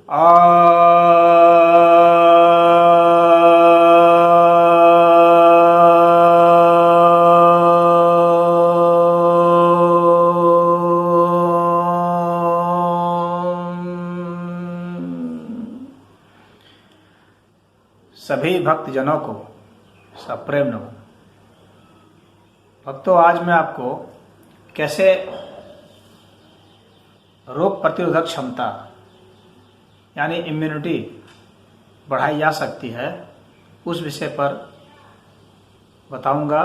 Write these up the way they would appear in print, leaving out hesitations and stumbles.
सभी भक्तजनों को सप्रेम नमन। भक्तों, आज मैं आपको कैसे रोग प्रतिरोधक क्षमता यानी इम्यूनिटी बढ़ाई जा सकती है उस विषय पर बताऊंगा।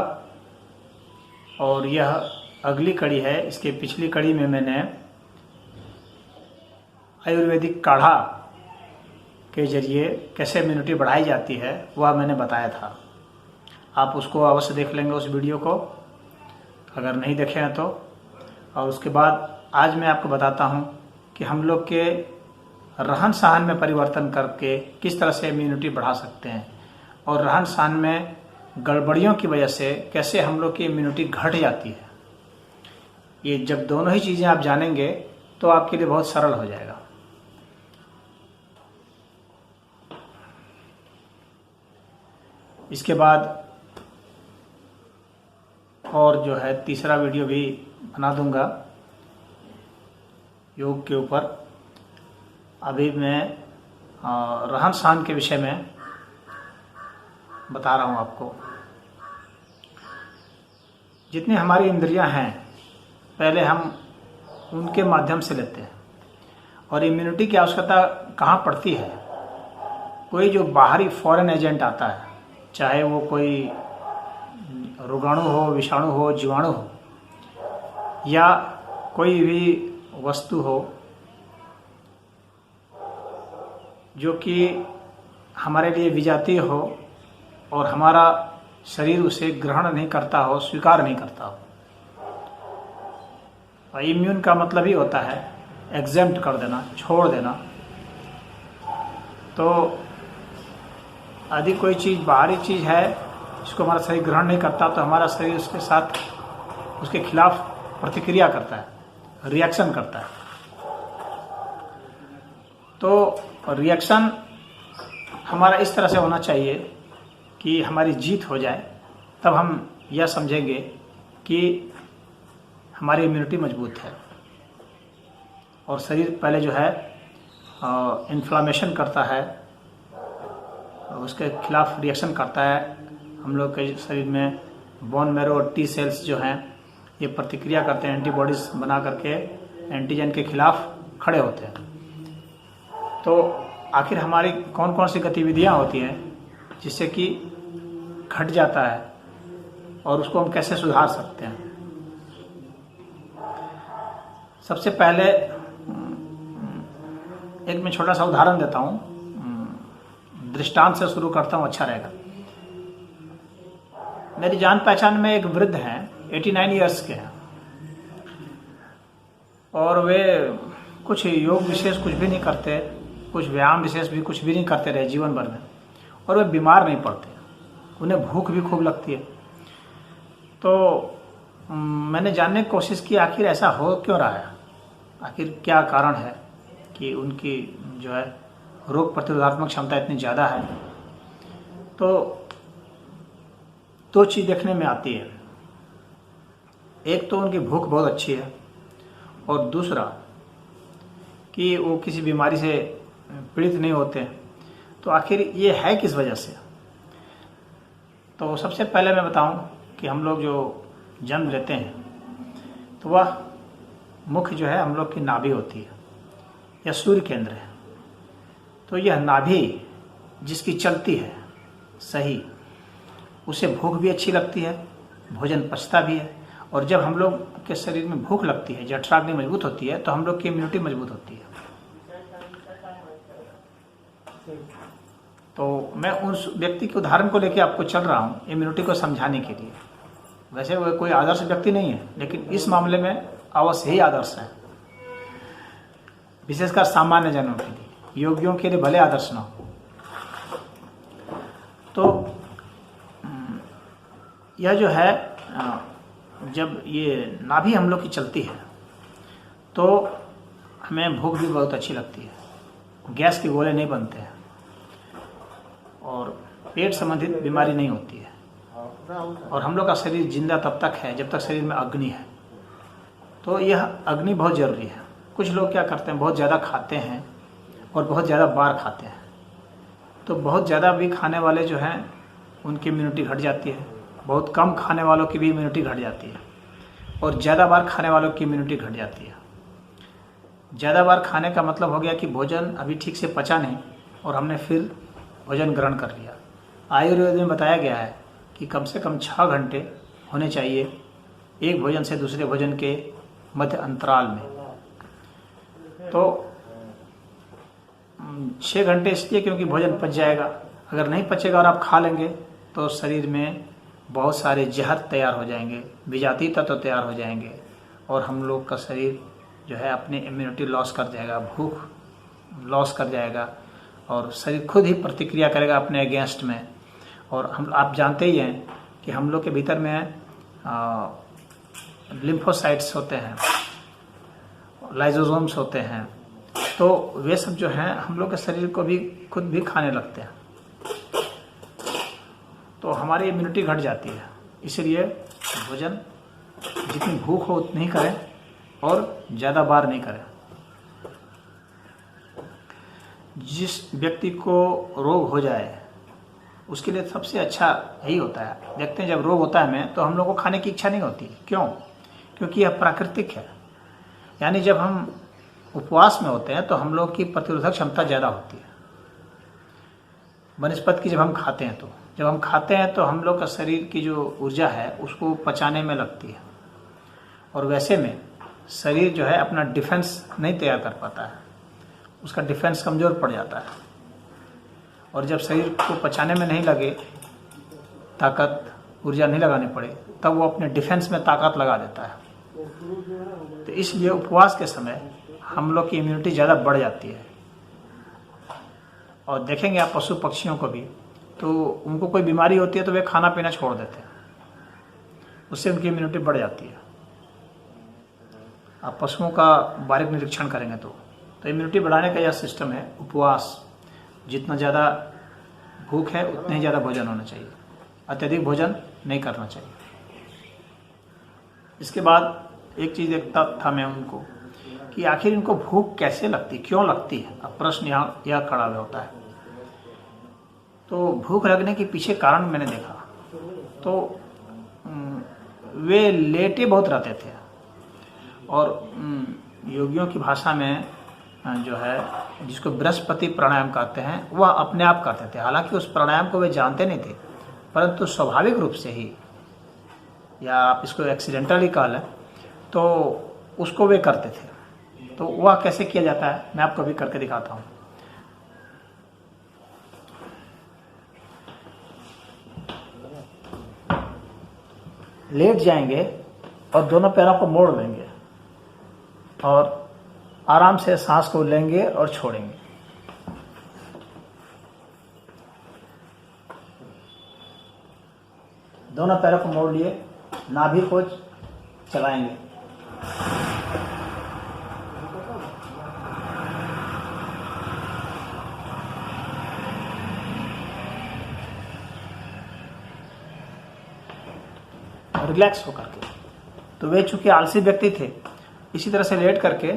और यह अगली कड़ी है। इसके पिछली कड़ी में मैंने आयुर्वेदिक काढ़ा के जरिए कैसे इम्यूनिटी बढ़ाई जाती है वह मैंने बताया था। आप उसको अवश्य देख लेंगे उस वीडियो को, अगर नहीं देखे हैं तो। और उसके बाद आज मैं आपको बताता हूं कि हम लोग के रहन सहन में परिवर्तन करके किस तरह से इम्यूनिटी बढ़ा सकते हैं, और रहन सहन में गड़बड़ियों की वजह से कैसे हम लोग की इम्यूनिटी घट जाती है। ये जब दोनों ही चीज़ें आप जानेंगे तो आपके लिए बहुत सरल हो जाएगा। इसके बाद और जो है तीसरा वीडियो भी बना दूंगा योग के ऊपर। अभी मैं रहन सहन के विषय में बता रहा हूँ आपको। जितनी हमारी इंद्रियां हैं पहले हम उनके माध्यम से लेते हैं, और इम्यूनिटी की आवश्यकता कहाँ पड़ती है। कोई जो बाहरी फॉरेन एजेंट आता है, चाहे वो कोई रोगाणु हो, विषाणु हो, जीवाणु हो, या कोई भी वस्तु हो जो कि हमारे लिए विजातीय हो और हमारा शरीर उसे ग्रहण नहीं करता हो, स्वीकार नहीं करता हो। और इम्यून का मतलब ही होता है एग्जेम्प्ट कर देना, छोड़ देना। तो यदि कोई चीज़ बाहरी चीज़ है जिसको हमारा शरीर ग्रहण नहीं करता, तो हमारा शरीर उसके साथ उसके खिलाफ प्रतिक्रिया करता है, रिएक्शन करता है। तो रिएक्शन हमारा इस तरह से होना चाहिए कि हमारी जीत हो जाए, तब हम यह समझेंगे कि हमारी इम्यूनिटी मजबूत है। और शरीर पहले जो है इन्फ्लामेशन करता है, उसके खिलाफ रिएक्शन करता है। हम लोग के शरीर में बोन मैरो और टी सेल्स जो हैं ये प्रतिक्रिया करते हैं, एंटीबॉडीज बना करके एंटीजन के खिलाफ खड़े होते हैं। तो आखिर हमारी कौन कौन सी गतिविधियां होती हैं जिससे कि घट जाता है, और उसको हम कैसे सुधार सकते हैं। सबसे पहले एक मैं छोटा सा उदाहरण देता हूं, दृष्टांत से शुरू करता हूं, अच्छा रहेगा। मेरी जान पहचान में एक वृद्ध हैं, 89 ईयर्स के हैं, और वे कुछ योग विशेष कुछ भी नहीं करते, कुछ व्यायाम विशेष भी कुछ भी नहीं करते रहे जीवन भर में, और वे बीमार नहीं पड़ते। उन्हें भूख भी खूब लगती है। तो मैंने जानने की कोशिश की आखिर ऐसा हो क्यों रहा है, आखिर क्या कारण है कि उनकी जो है रोग प्रतिरोधात्मक क्षमता इतनी ज़्यादा है। तो दो चीज़ देखने में आती है। एक तो उनकी भूख बहुत अच्छी है, और दूसरा कि वो किसी बीमारी से पीड़ित नहीं होते। तो आखिर ये है किस वजह से। तो सबसे पहले मैं बताऊं कि हम लोग जो जन्म लेते हैं तो वह मुख्य जो है हम लोग की नाभि होती है, या सूर्य केंद्र है। तो यह नाभि जिसकी चलती है सही, उसे भूख भी अच्छी लगती है, भोजन पचता भी है। और जब हम लोग के शरीर में भूख लगती है, जठराग्नि मजबूत होती है, तो हम लोग की इम्यूनिटी मजबूत होती है। तो मैं उस व्यक्ति के उदाहरण को लेकर आपको चल रहा हूँ इम्यूनिटी को समझाने के लिए। वैसे वो कोई आदर्श व्यक्ति नहीं है, लेकिन इस मामले में अवश्य ही आदर्श है, विशेषकर सामान्य जनों के लिए। योगियों के लिए भले आदर्श न हो। तो यह जो है जब ये नाभि हम लोग की चलती है तो हमें भूख भी बहुत अच्छी लगती है, गैस के गोले नहीं बनते हैं और पेट संबंधित बीमारी नहीं होती है। और हम लोग का शरीर जिंदा तब तक है जब तक शरीर में अग्नि है। तो यह अग्नि बहुत ज़रूरी है। कुछ लोग क्या करते हैं, बहुत ज़्यादा खाते हैं और बहुत ज़्यादा बार खाते हैं। तो बहुत ज़्यादा भी खाने वाले जो हैं उनकी इम्यूनिटी घट जाती है, बहुत कम खाने वालों की भी इम्यूनिटी घट जाती है और ज़्यादा बार खाने वालों की इम्यूनिटी घट जाती है। ज़्यादा बार खाने का मतलब हो गया कि भोजन अभी ठीक से पचा नहीं और हमने फिर भोजन ग्रहण कर लिया। आयुर्वेद में बताया गया है कि कम से कम 6 घंटे होने चाहिए एक भोजन से दूसरे भोजन के मध्य अंतराल में। तो 6 घंटे इसलिए क्योंकि भोजन पच जाएगा। अगर नहीं पचेगा और आप खा लेंगे तो शरीर में बहुत सारे जहर तैयार हो जाएंगे, विजातीय तत्व तैयार हो जाएंगे और हम लोग का शरीर जो है अपनी इम्यूनिटी लॉस कर जाएगा, भूख लॉस कर जाएगा और शरीर खुद ही प्रतिक्रिया करेगा अपने अगेंस्ट में। और आप जानते ही हैं कि हम लोग के भीतर में लिम्फोसाइट्स होते हैं, लाइजोसोम्स होते हैं, तो वे सब जो हैं हम लोग के शरीर को भी खुद भी खाने लगते हैं। तो हमारी इम्यूनिटी घट जाती है। इसलिए भोजन जितनी भूख हो उतनी ही करें और ज़्यादा बार नहीं करें। जिस व्यक्ति को रोग हो जाए उसके लिए सबसे अच्छा यही होता है। देखते हैं जब रोग होता है हमें तो हम लोग को खाने की इच्छा नहीं होती। क्यों? क्योंकि यह प्राकृतिक है। यानी जब हम उपवास में होते हैं तो हम लोग की प्रतिरोधक क्षमता ज़्यादा होती है। वनस्पति की जब हम खाते हैं तो हम लोग का शरीर की जो ऊर्जा है उसको पचाने में लगती है और वैसे में शरीर जो है अपना डिफेंस नहीं तैयार कर पाता है, उसका डिफेंस कमज़ोर पड़ जाता है। और जब शरीर को पचाने में नहीं लगे, ताकत ऊर्जा नहीं लगानी पड़े, तब वो अपने डिफेंस में ताकत लगा देता है। तो इसलिए उपवास के समय हम लोग की इम्यूनिटी ज़्यादा बढ़ जाती है। और देखेंगे आप पशु पक्षियों को भी, तो उनको कोई बीमारी होती है तो वे खाना पीना छोड़ देते हैं, उससे उनकी इम्यूनिटी बढ़ जाती है। आप पशुओं का बारीक निरीक्षण करेंगे तो इम्यूनिटी बढ़ाने का यह सिस्टम है उपवास। जितना ज़्यादा भूख है उतना ही ज़्यादा भोजन होना चाहिए, अत्यधिक भोजन नहीं करना चाहिए। इसके बाद एक चीज़ देखता था मैं उनको कि आखिर इनको भूख कैसे लगती, क्यों लगती है। अब प्रश्न यहाँ यह खड़ा होता है। तो भूख लगने के पीछे कारण मैंने देखा तो वे लेटे बहुत रहते थे और योगियों की भाषा में जो है जिसको बृहस्पति प्राणायाम कहते हैं वह अपने आप करते थे। हालांकि उस प्राणायाम को वे जानते नहीं थे, परंतु स्वाभाविक रूप से ही, या आप इसको एक्सीडेंटली कह लें, तो उसको वे करते थे। तो वह कैसे किया जाता है मैं आपको भी करके दिखाता हूँ। लेट जाएंगे और दोनों पैरों को मोड़ लेंगे और आराम से सांस को लेंगे और छोड़ेंगे। दोनों पैरों को मोड़ लिए, नाभि को चलाएंगे। रिलैक्स होकर के। तो वे चूंकि आलसी व्यक्ति थे, इसी तरह से लेट करके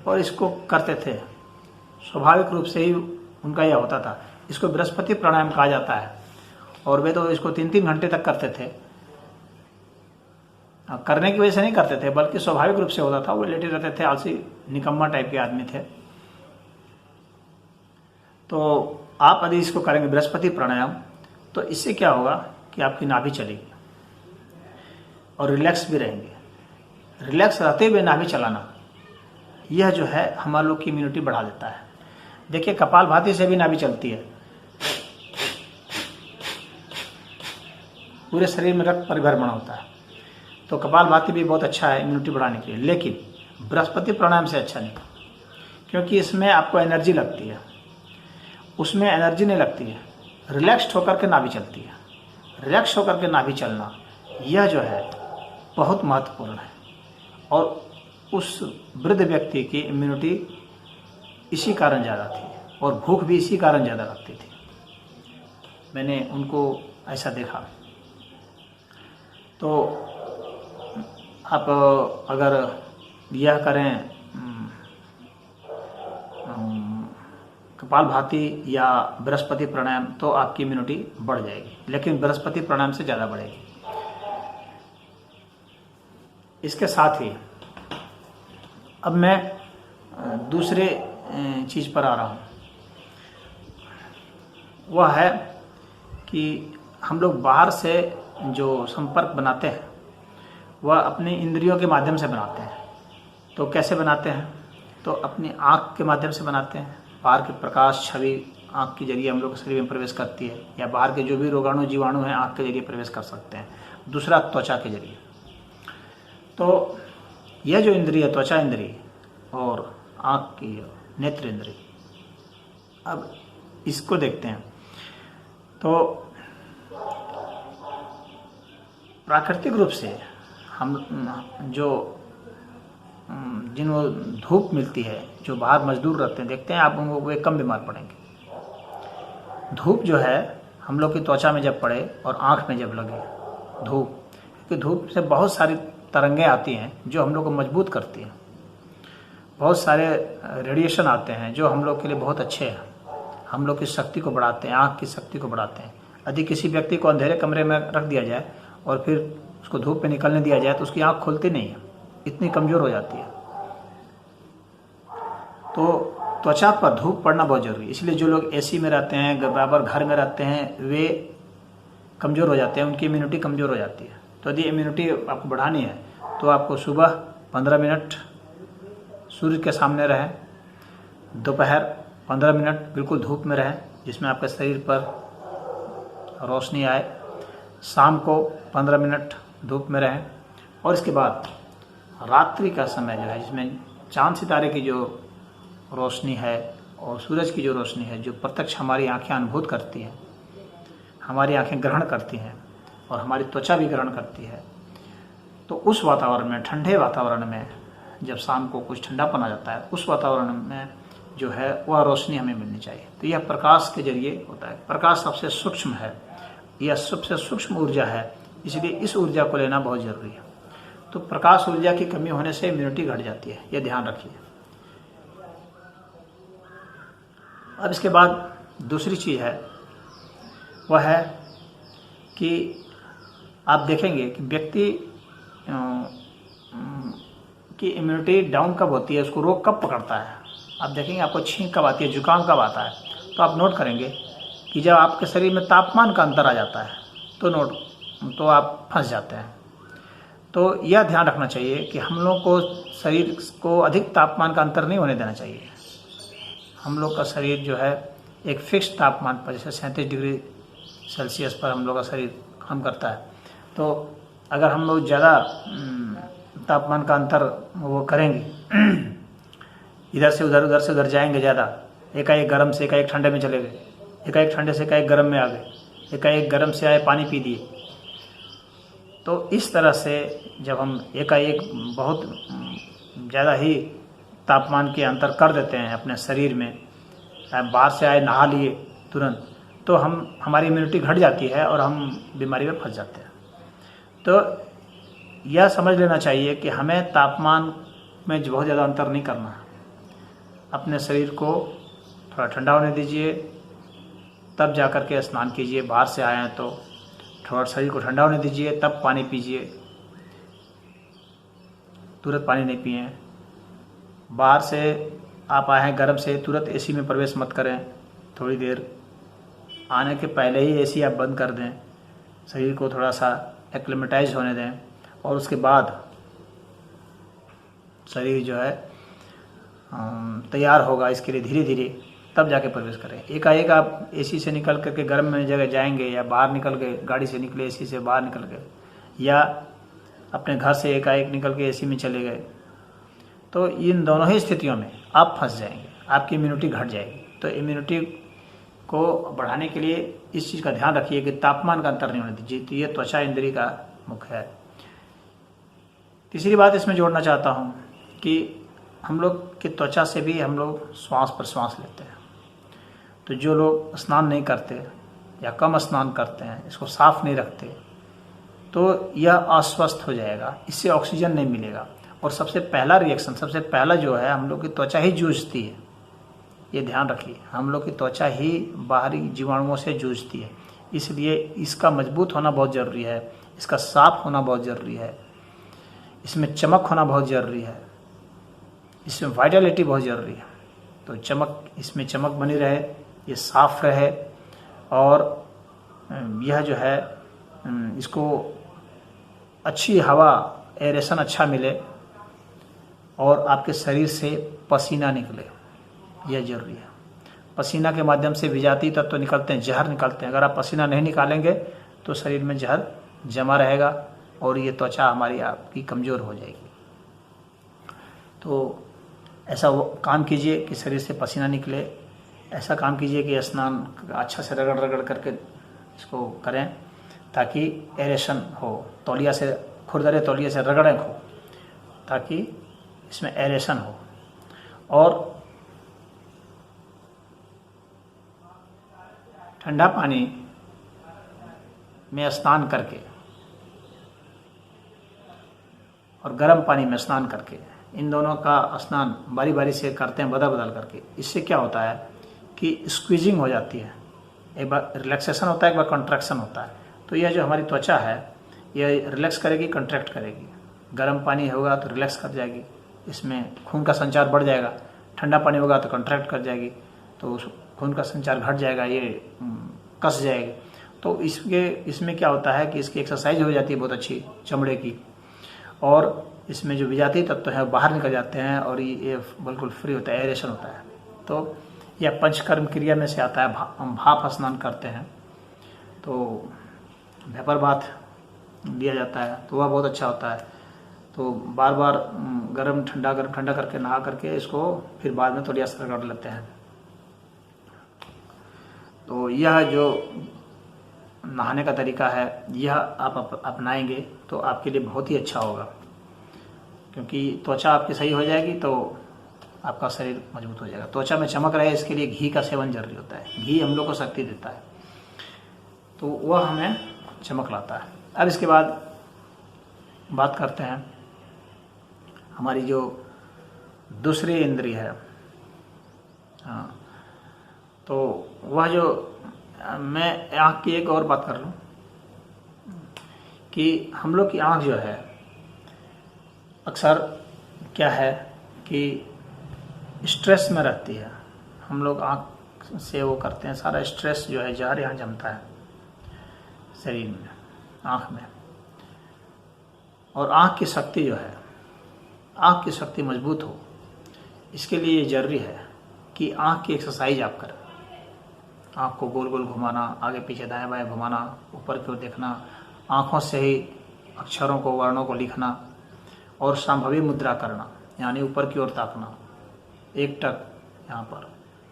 और इसको करते थे। स्वाभाविक रूप से ही उनका यह होता था। इसको बृहस्पति प्राणायाम कहा जाता है और वे तो इसको 3-3 घंटे तक करते थे। करने की वजह से नहीं करते थे, बल्कि स्वाभाविक रूप से होता था। वो लेटे रहते थे, आलसी निकम्मा टाइप के आदमी थे। तो आप यदि इसको करेंगे बृहस्पति प्राणायाम, तो इससे क्या होगा कि आपकी नाभि चलेगी और रिलैक्स भी रहेंगे। रिलैक्स रहते हुए नाभि चलाना, यह जो है हमारे लोग की इम्यूनिटी बढ़ा देता है। देखिए कपालभाति से भी नाभि चलती है, पूरे शरीर में रक्त परिभ्रमण होता है। तो कपालभाति भी बहुत अच्छा है इम्यूनिटी बढ़ाने के लिए, लेकिन बृहस्पति प्राणायाम से अच्छा नहीं, क्योंकि इसमें आपको एनर्जी लगती है, उसमें एनर्जी नहीं लगती है। रिलैक्स्ड होकर के नाभि चलती है। रिलैक्स होकर के नाभि चलना, यह जो है बहुत महत्वपूर्ण है। और उस वृद्ध व्यक्ति की इम्यूनिटी इसी कारण ज़्यादा थी। और भूख भी इसी कारण ज़्यादा लगती थी। मैंने उनको ऐसा देखा। तो आप अगर यह करें कपालभाति या बृहस्पति प्राणायाम तो आपकी इम्यूनिटी बढ़ जाएगी, लेकिन बृहस्पति प्राणायाम से ज़्यादा बढ़ेगी। इसके साथ ही अब मैं दूसरे चीज़ पर आ रहा हूँ। वह है कि हम लोग बाहर से जो संपर्क बनाते हैं वह अपनी इंद्रियों के माध्यम से बनाते हैं। तो कैसे बनाते हैं? तो अपनी आँख के माध्यम से बनाते हैं। बाहर की प्रकाश छवि आँख के जरिए हम लोग शरीर में प्रवेश करती है, या बाहर के जो भी रोगाणु जीवाणु हैं आँख के जरिए प्रवेश कर सकते हैं। दूसरा त्वचा के जरिए। तो यह जो इंद्रिय, त्वचा इंद्रिय और आँख की नेत्र इंद्रिय, अब इसको देखते हैं। तो प्राकृतिक रूप से हम जो जिनको धूप मिलती है, जो बाहर मजदूर रहते हैं, देखते हैं आप उनको वे कम बीमार पड़ेंगे। धूप जो है हम लोग की त्वचा में जब पड़े और आँख में जब लगे धूप, क्योंकि धूप से बहुत सारी तरंगें आती हैं जो हम लोग को मजबूत करती हैं। बहुत सारे रेडिएशन आते हैं जो हम लोग के लिए बहुत अच्छे हैं, हम लोग की शक्ति को बढ़ाते हैं, आँख की शक्ति को बढ़ाते हैं। यदि किसी व्यक्ति को अंधेरे कमरे में रख दिया जाए और फिर उसको धूप में निकलने दिया जाए तो उसकी आँख खुलती नहीं है, इतनी कमज़ोर हो जाती है। तो त्वचा पर धूप पड़ना बहुत जरूरी है। इसलिए जो लोग एसी में रहते हैं, बराबर घर में रहते हैं, वे कमज़ोर हो जाते हैं, उनकी इम्यूनिटी कमज़ोर हो जाती है। तो यदि इम्यूनिटी आपको बढ़ानी है तो आपको सुबह 15 मिनट सूर्य के सामने रहें, दोपहर 15 मिनट बिल्कुल धूप में रहें जिसमें आपके शरीर पर रोशनी आए, शाम को 15 मिनट धूप में रहें, और इसके बाद रात्रि का समय जो है जिसमें चांद सितारे की जो रोशनी है और सूरज की जो रोशनी है, जो प्रत्यक्ष हमारी आंखें अनुभूत करती हैं, हमारी आंखें ग्रहण करती हैं और हमारी त्वचा भी ग्रहण करती है, तो उस वातावरण में, ठंडे वातावरण में, जब शाम को कुछ ठंडापन आ जाता है, उस वातावरण में जो है वह रोशनी हमें मिलनी चाहिए। तो यह प्रकाश के जरिए होता है। प्रकाश सबसे सूक्ष्म है, यह सबसे सूक्ष्म ऊर्जा है, इसलिए इस ऊर्जा को लेना बहुत जरूरी है। तो प्रकाश ऊर्जा की कमी होने से इम्यूनिटी घट जाती है, यह ध्यान रखिए। अब इसके बाद दूसरी चीज़ है, वह है कि आप देखेंगे कि व्यक्ति की इम्यूनिटी डाउन कब होती है, उसको रोग कब पकड़ता है। आप देखेंगे आपको छींक कब आती है, जुकाम कब आता है। तो आप नोट करेंगे कि जब आपके शरीर में तापमान का अंतर आ जाता है तो आप फंस जाते हैं। तो यह ध्यान रखना चाहिए कि हम लोग को शरीर को अधिक तापमान का अंतर नहीं होने देना चाहिए। हम लोग का शरीर जो है एक फिक्स तापमान पर, जैसे 37 डिग्री सेल्सियस पर हम लोग का शरीर काम करता है। तो अगर हम लोग ज़्यादा तापमान का अंतर वो करेंगे, इधर से उधर, उधर से उधर जाएंगे ज़्यादा, एकाएक गर्म से एकाएक ठंडे में चले गए, एकाएक ठंडे से एकाएक गर्म में आ गए, एकाएक गर्म से आए पानी पी दिए, तो इस तरह से जब हम एकाएक बहुत ज़्यादा ही तापमान के अंतर कर देते हैं अपने शरीर में, बाहर से आए नहा लिए तुरंत, तो हमारी इम्यूनिटी घट जाती है और हम बीमारी में फंस जाते हैं। तो यह समझ लेना चाहिए कि हमें तापमान में बहुत ज़्यादा अंतर नहीं करना है। अपने शरीर को थोड़ा ठंडा होने दीजिए, तब जा कर के स्नान कीजिए। बाहर से आए हैं तो थोड़ा शरीर को ठंडा होने दीजिए, तब पानी पीजिए, तुरंत पानी नहीं पिए। बाहर से आप आए हैं गर्म से, तुरंत एसी में प्रवेश मत करें, थोड़ी देर आने के पहले ही एसी आप बंद कर दें, शरीर को थोड़ा सा एक्लिमेटाइज होने दें, और उसके बाद शरीर जो है तैयार होगा इसके लिए धीरे धीरे, तब जाके प्रवेश करें। एकाएक आप एसी से निकल करके गर्म में जगह जाएंगे, या बाहर निकल गए, गाड़ी से निकले एसी से बाहर निकल गए, या अपने घर से एकाएक निकल के एसी में चले गए, तो इन दोनों ही स्थितियों में आप फंस जाएंगे, आपकी इम्यूनिटी घट जाएगी। तो इम्यूनिटी को बढ़ाने के लिए इस चीज़ का ध्यान रखिए कि तापमान का अंतर नहीं होने दीजिए। तो ये त्वचा इंद्रिय का मुख्य है। तीसरी बात इसमें जोड़ना चाहता हूँ कि हम लोग की त्वचा से भी हम लोग श्वास प्रश्वास लेते हैं, तो जो लोग स्नान नहीं करते या कम स्नान करते हैं, इसको साफ नहीं रखते, तो यह अस्वस्थ हो जाएगा, इससे ऑक्सीजन नहीं मिलेगा। और सबसे पहला रिएक्शन, सबसे पहला जो है, हम लोग की त्वचा ही जूझती है, ये ध्यान रखिए, हम लोग की त्वचा ही बाहरी जीवाणुओं से जूझती है। इसलिए इसका मजबूत होना बहुत ज़रूरी है, इसका साफ होना बहुत ज़रूरी है, इसमें चमक होना बहुत ज़रूरी है, इसमें वाइटलिटी बहुत ज़रूरी है। तो चमक, इसमें चमक बनी रहे, ये साफ रहे, और यह जो है इसको अच्छी हवा, एरेशन अच्छा मिले, और आपके शरीर से पसीना निकले, यह जरूरी है। पसीना के माध्यम से विजातीय तत्व तो निकलते हैं, जहर निकलते हैं। अगर आप पसीना नहीं निकालेंगे तो शरीर में जहर जमा रहेगा और ये त्वचा हमारी आपकी कमज़ोर हो जाएगी। तो ऐसा वो काम कीजिए कि शरीर से पसीना निकले, ऐसा काम कीजिए कि स्नान अच्छा से रगड़ रगड़ करके इसको करें, ताकि एरेशन हो, तौलिया से, खुरदरे तौलिया से रगड़ें हो, ताकि इसमें एरेशन हो। और ठंडा पानी में स्नान करके और गर्म पानी में स्नान करके, इन दोनों का स्नान बारी बारी से करते हैं, बदल बदल करके। इससे क्या होता है कि स्क्वीजिंग हो जाती है, एक बार रिलैक्सेशन होता है, एक बार कंट्रैक्शन होता है। तो यह जो हमारी त्वचा है, यह रिलैक्स करेगी, कंट्रैक्ट करेगी। गर्म पानी होगा तो रिलैक्स कर जाएगी, इसमें खून का संचार बढ़ जाएगा। ठंडा पानी होगा तो कंट्रैक्ट कर जाएगी, तो खून का संचार घट जाएगा, ये कस जाएगी। तो इसमें क्या होता है कि इसकी एक्सरसाइज हो जाती है बहुत अच्छी चमड़े की, और इसमें जो विजातीय तत्व है बाहर निकल जाते हैं, और ये बिल्कुल फ्री होता है, एरेशन होता है। तो यह पंचकर्म क्रिया में से आता है। हम भाप स्नान करते हैं तो वेपर बाथ दिया जाता है, तो वह बहुत अच्छा होता है। तो बार बार गर्म ठंडा करके नहा करके इसको फिर बाद में थोड़ी असर कर लेते हैं। तो यह जो नहाने का तरीका है, यह आप अपनाएंगे तो आपके लिए बहुत ही अच्छा होगा, क्योंकि त्वचा आपकी सही हो जाएगी तो आपका शरीर मजबूत हो जाएगा। त्वचा में चमक रहे, इसके लिए घी का सेवन जरूरी होता है। घी हम लोग को शक्ति देता है, तो वह हमें चमक लाता है। अब इसके बाद बात करते हैं हमारी जो दूसरी इंद्रिय है। हाँ, तो वह जो, मैं आँख की एक और बात कर लूँ कि हम लोग की आँख जो है, अक्सर क्या है कि स्ट्रेस में रहती है। हम लोग आँख से वो करते हैं, सारा स्ट्रेस जो है जहर यहाँ जमता है शरीर में, आँख में। और आँख की शक्ति जो है, आँख की शक्ति मजबूत हो, इसके लिए ये जरूरी है कि आँख की एक्सरसाइज आप करें। आँख को गोल गोल घुमाना, आगे पीछे दाएं बाएं घुमाना, ऊपर की ओर देखना, आँखों से ही अक्षरों को, वर्णों को लिखना, और संभवी मुद्रा करना, यानी ऊपर की ओर ताकना, एक टक यहाँ पर,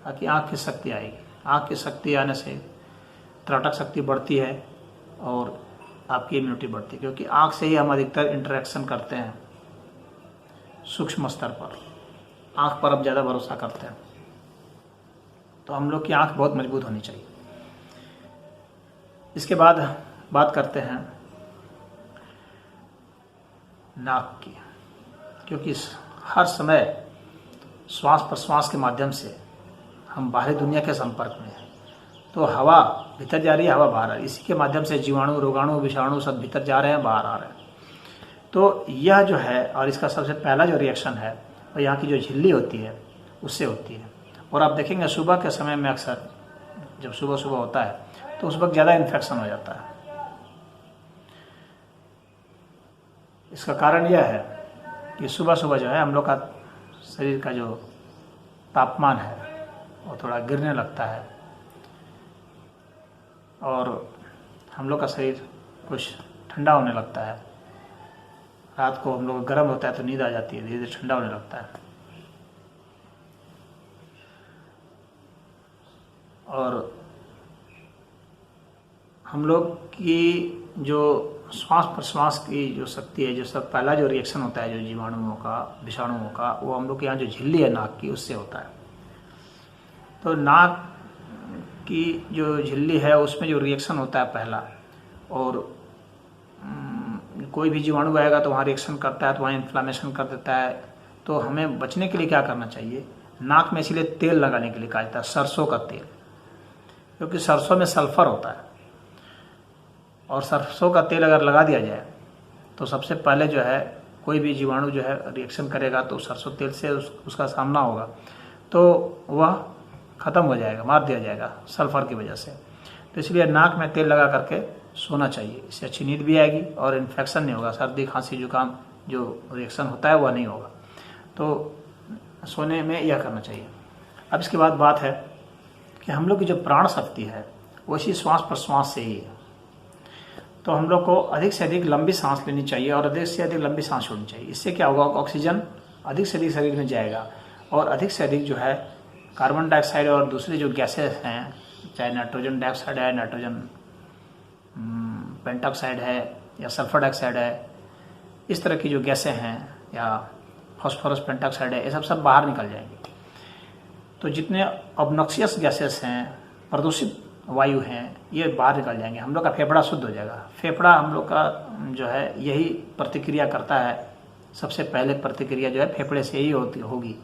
ताकि आँख की शक्ति आएगी। आँख की शक्ति आने से त्राटक शक्ति बढ़ती है और आपकी इम्यूनिटी बढ़ती है, क्योंकि आँख से ही हम अधिकतर इंटरेक्शन करते हैं सूक्ष्म स्तर पर। आँख पर अब ज़्यादा भरोसा करते हैं, तो हम लोग की आँख बहुत मजबूत होनी चाहिए। इसके बाद बात करते हैं नाक की, क्योंकि हर समय श्वास प्रश्वास के माध्यम से हम बाहरी दुनिया के संपर्क में हैं। तो हवा भीतर जा रही है, हवा बाहर आ रही है, इसी के माध्यम से जीवाणु, रोगाणु, विषाणु सब भीतर जा रहे हैं, बाहर आ रहे हैं। तो यह जो है, और इसका सबसे पहला जो रिएक्शन है, और यहाँ की जो झिल्ली होती है उससे होती है। और आप देखेंगे सुबह के समय में अक्सर जब सुबह सुबह होता है तो उस वक्त ज़्यादा इन्फेक्शन हो जाता है। इसका कारण यह है कि सुबह सुबह जो है हम लोग का शरीर का जो तापमान है वो थोड़ा गिरने लगता है, और हम लोग का शरीर कुछ ठंडा होने लगता है। रात को हम लोग गर्म होता है तो नींद आ जाती है, धीरे धीरे ठंडा होने लगता है। और हम लोग की जो श्वास प्रश्वास की जो शक्ति है, जो सब पहला जो रिएक्शन होता है जो जीवाणुओं का, विषाणुओं का, वो हम लोग के यहाँ जो झिल्ली है नाक की, उससे होता है। तो नाक की जो झिल्ली है उसमें जो रिएक्शन होता है पहला, और कोई भी जीवाणु आएगा तो वहाँ रिएक्शन करता है, तो वहाँ इन्फ्लामेशन कर देता है। तो हमें बचने के लिए क्या करना चाहिए, नाक में इसीलिए तेल लगाने के लिए कहा जाता है, सरसों का तेल, क्योंकि सरसों में सल्फर होता है। और सरसों का तेल अगर लगा दिया जाए तो सबसे पहले जो है कोई भी जीवाणु जो है रिएक्शन करेगा तो सरसों तेल से उसका सामना होगा, तो वह ख़त्म हो जाएगा, मार दिया जाएगा सल्फर की वजह से। तो इसलिए नाक में तेल लगा करके सोना चाहिए, इससे अच्छी नींद भी आएगी और इन्फेक्शन नहीं होगा, सर्दी खांसी जुकाम जो रिएक्शन होता है वह नहीं होगा। तो सोने में यह करना चाहिए। अब इसके बाद बात है कि हम लोग की जो प्राण शक्ति है वो इसी श्वास प्रश्वास से ही है। तो हम लोग को अधिक से अधिक लंबी सांस लेनी चाहिए और अधिक से अधिक लंबी सांस छोड़नी चाहिए। इससे क्या होगा, ऑक्सीजन अधिक से अधिक शरीर में जाएगा और अधिक से अधिक जो है कार्बन डाइऑक्साइड और दूसरे जो गैसेस हैं, चाहे नाइट्रोजन डाइऑक्साइड है, नाइट्रोजन पेंटॉक्साइड है या सल्फर डाइऑक्साइड है, इस तरह की जो गैसें हैं या फॉस्फोरस पेंटॉक्साइड है, ये सब बाहर निकल जाएंगे। तो जितने ऑब्नॉक्सियस गैसेस हैं, प्रदूषित वायु हैं, ये बाहर निकल जाएंगे, हम लोग का फेफड़ा शुद्ध हो जाएगा। फेफड़ा हम लोग का जो है यही प्रतिक्रिया करता है, सबसे पहले प्रतिक्रिया जो है फेफड़े से ही होगी,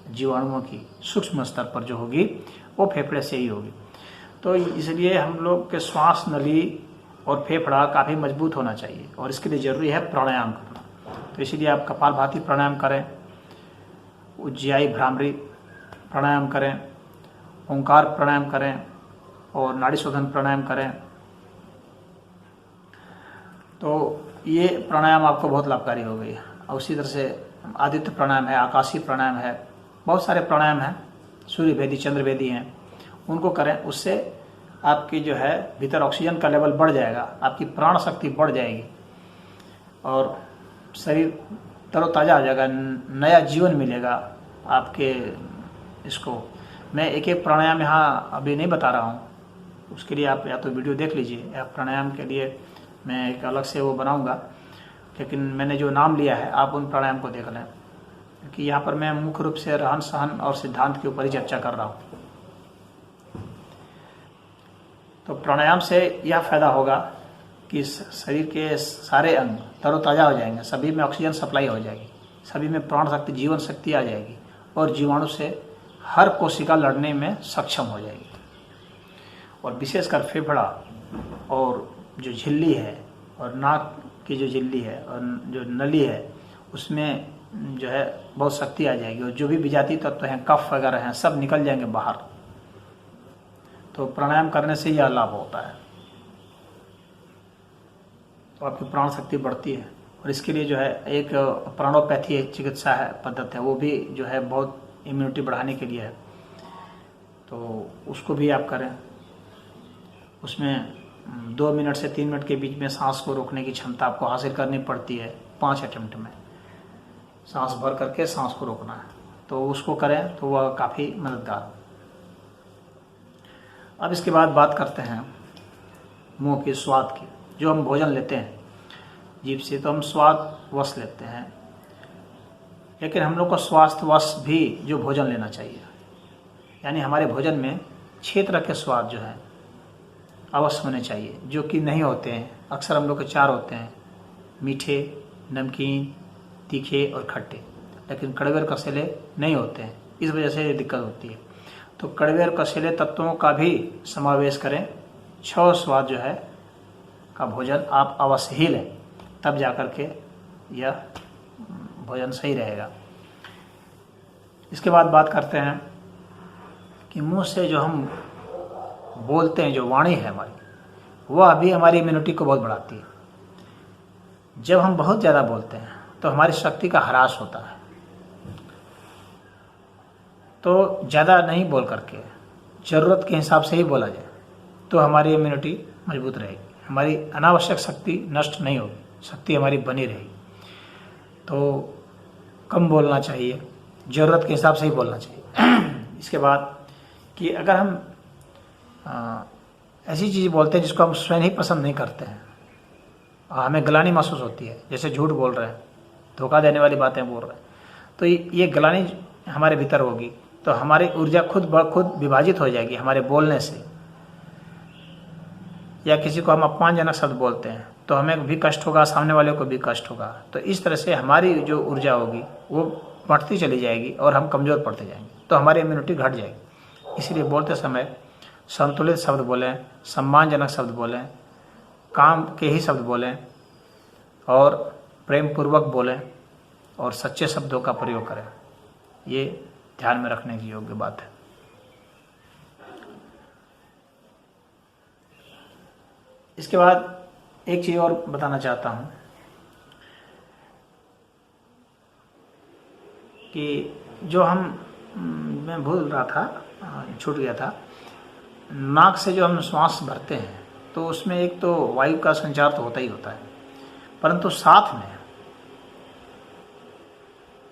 जीवाणुओं की सूक्ष्म स्तर पर जो होगी वो फेफड़े से ही होगी। तो इसलिए हम लोग के श्वास नली और फेफड़ा काफ़ी मजबूत होना चाहिए और इसके लिए ज़रूरी है प्राणायाम करना। तो इसीलिए आप कपालभाति प्राणायाम करें, उज्जयी भ्रामरी प्राणायाम करें, ओंकार प्राणायाम करें और नाड़ी शोधन प्राणायाम करें। तो ये प्राणायाम आपको बहुत लाभकारी हो गई। और उसी तरह से आदित्य प्राणायाम है, आकाशीय प्राणायाम है, बहुत सारे प्राणायाम हैं, सूर्य भेदी चंद्र भेदी हैं, उनको करें। उससे आपकी जो है भीतर ऑक्सीजन का लेवल बढ़ जाएगा, आपकी प्राण शक्ति बढ़ जाएगी और शरीर तरोताज़ा हो जाएगा, नया जीवन मिलेगा आपके। इसको मैं एक एक प्राणायाम यहाँ अभी नहीं बता रहा हूँ, उसके लिए आप या तो वीडियो देख लीजिए या प्राणायाम के लिए मैं एक अलग से वो बनाऊंगा, लेकिन मैंने जो नाम लिया है आप उन प्राणायाम को देख लें, क्योंकि यहाँ पर मैं मुख्य रूप से रहन सहन और सिद्धांत के ऊपर ही चर्चा कर रहा हूँ। तो प्राणायाम से यह फायदा होगा कि शरीर के सारे अंग तरोताज़ा हो जाएंगे, सभी में ऑक्सीजन सप्लाई हो जाएगी, सभी में प्राण शक्ति जीवन शक्ति आ जाएगी और जीवाणु से हर कोशिका लड़ने में सक्षम हो जाएगी। और विशेषकर फेफड़ा और जो झिल्ली है और नाक की जो झिल्ली है और जो नली है उसमें जो है बहुत शक्ति आ जाएगी और जो भी विजातीय तत्व हैं, कफ वगैरह हैं, सब निकल जाएंगे बाहर। तो प्राणायाम करने से यह लाभ होता है, तो आपकी प्राण शक्ति बढ़ती है। और इसके लिए जो है एक प्राणोपैथी चिकित्सा है, पद्धति है, वो भी जो है बहुत इम्यूनिटी बढ़ाने के लिए है, तो उसको भी आप करें। उसमें 2 मिनट से 3 मिनट के बीच में सांस को रोकने की क्षमता आपको हासिल करनी पड़ती है। 5 अटेम्प्ट में सांस भर करके सांस को रोकना है, तो उसको करें तो वह काफ़ी मददगार। अब इसके बाद बात करते हैं मुंह के स्वाद की। जो हम भोजन लेते हैं जीभ से तो हम स्वाद वश लेते हैं, लेकिन हम लोग को स्वास्थ्य वश भी जो भोजन लेना चाहिए, यानी हमारे भोजन में 6 तरह के स्वाद जो हैं अवश्य होने चाहिए, जो कि नहीं होते हैं। अक्सर हम लोग के 4 होते हैं, मीठे, नमकीन, तीखे और खट्टे, लेकिन कड़वे और कसेले नहीं होते हैं। इस वजह से ये दिक्कत होती है। तो कड़वे और कसेले तत्वों का भी समावेश करें। 6 स्वाद जो है का भोजन आप अवश्य ही लें, तब जाकर के यह भोजन सही रहेगा। इसके बाद बात करते हैं कि मुंह से जो हम बोलते हैं, जो वाणी है हमारी, वह भी हमारी इम्यूनिटी को बहुत बढ़ाती है। जब हम बहुत ज़्यादा बोलते हैं तो हमारी शक्ति का ह्रास होता है। तो ज़्यादा नहीं बोल करके ज़रूरत के हिसाब से ही बोला जाए तो हमारी इम्यूनिटी मजबूत रहेगी, हमारी अनावश्यक शक्ति नष्ट नहीं होगी, शक्ति हमारी बनी रहेगी। तो कम बोलना चाहिए, ज़रूरत के हिसाब से ही बोलना चाहिए। इसके बाद कि अगर हम ऐसी चीज़ बोलते हैं जिसको हम स्वयं ही पसंद नहीं करते हैं, हमें ग्लानि महसूस होती है, जैसे झूठ बोल रहे हैं, धोखा देने वाली बातें बोल रहे हैं, तो ये ग्लानि हमारे भीतर होगी, तो हमारी ऊर्जा खुद विभाजित हो जाएगी हमारे बोलने से। या किसी को हम अपमानजनक शब्द बोलते हैं तो हमें भी कष्ट होगा, सामने वाले को भी कष्ट होगा। तो इस तरह से हमारी जो ऊर्जा होगी वो बढ़ती चली जाएगी और हम कमज़ोर पड़ते जाएंगे, तो हमारी इम्यूनिटी घट जाएगी। इसलिए बोलते समय संतुलित शब्द बोलें, सम्मानजनक शब्द बोलें, काम के ही शब्द बोलें और प्रेम पूर्वक बोलें और सच्चे शब्दों का प्रयोग करें। ये ध्यान में रखने की योग्य बात है। इसके बाद एक चीज़ और बताना चाहता हूँ कि जो मैं भूल रहा था, छूट गया था, नाक से जो हम श्वास भरते हैं तो उसमें एक तो वायु का संचार तो होता ही होता है, परंतु साथ में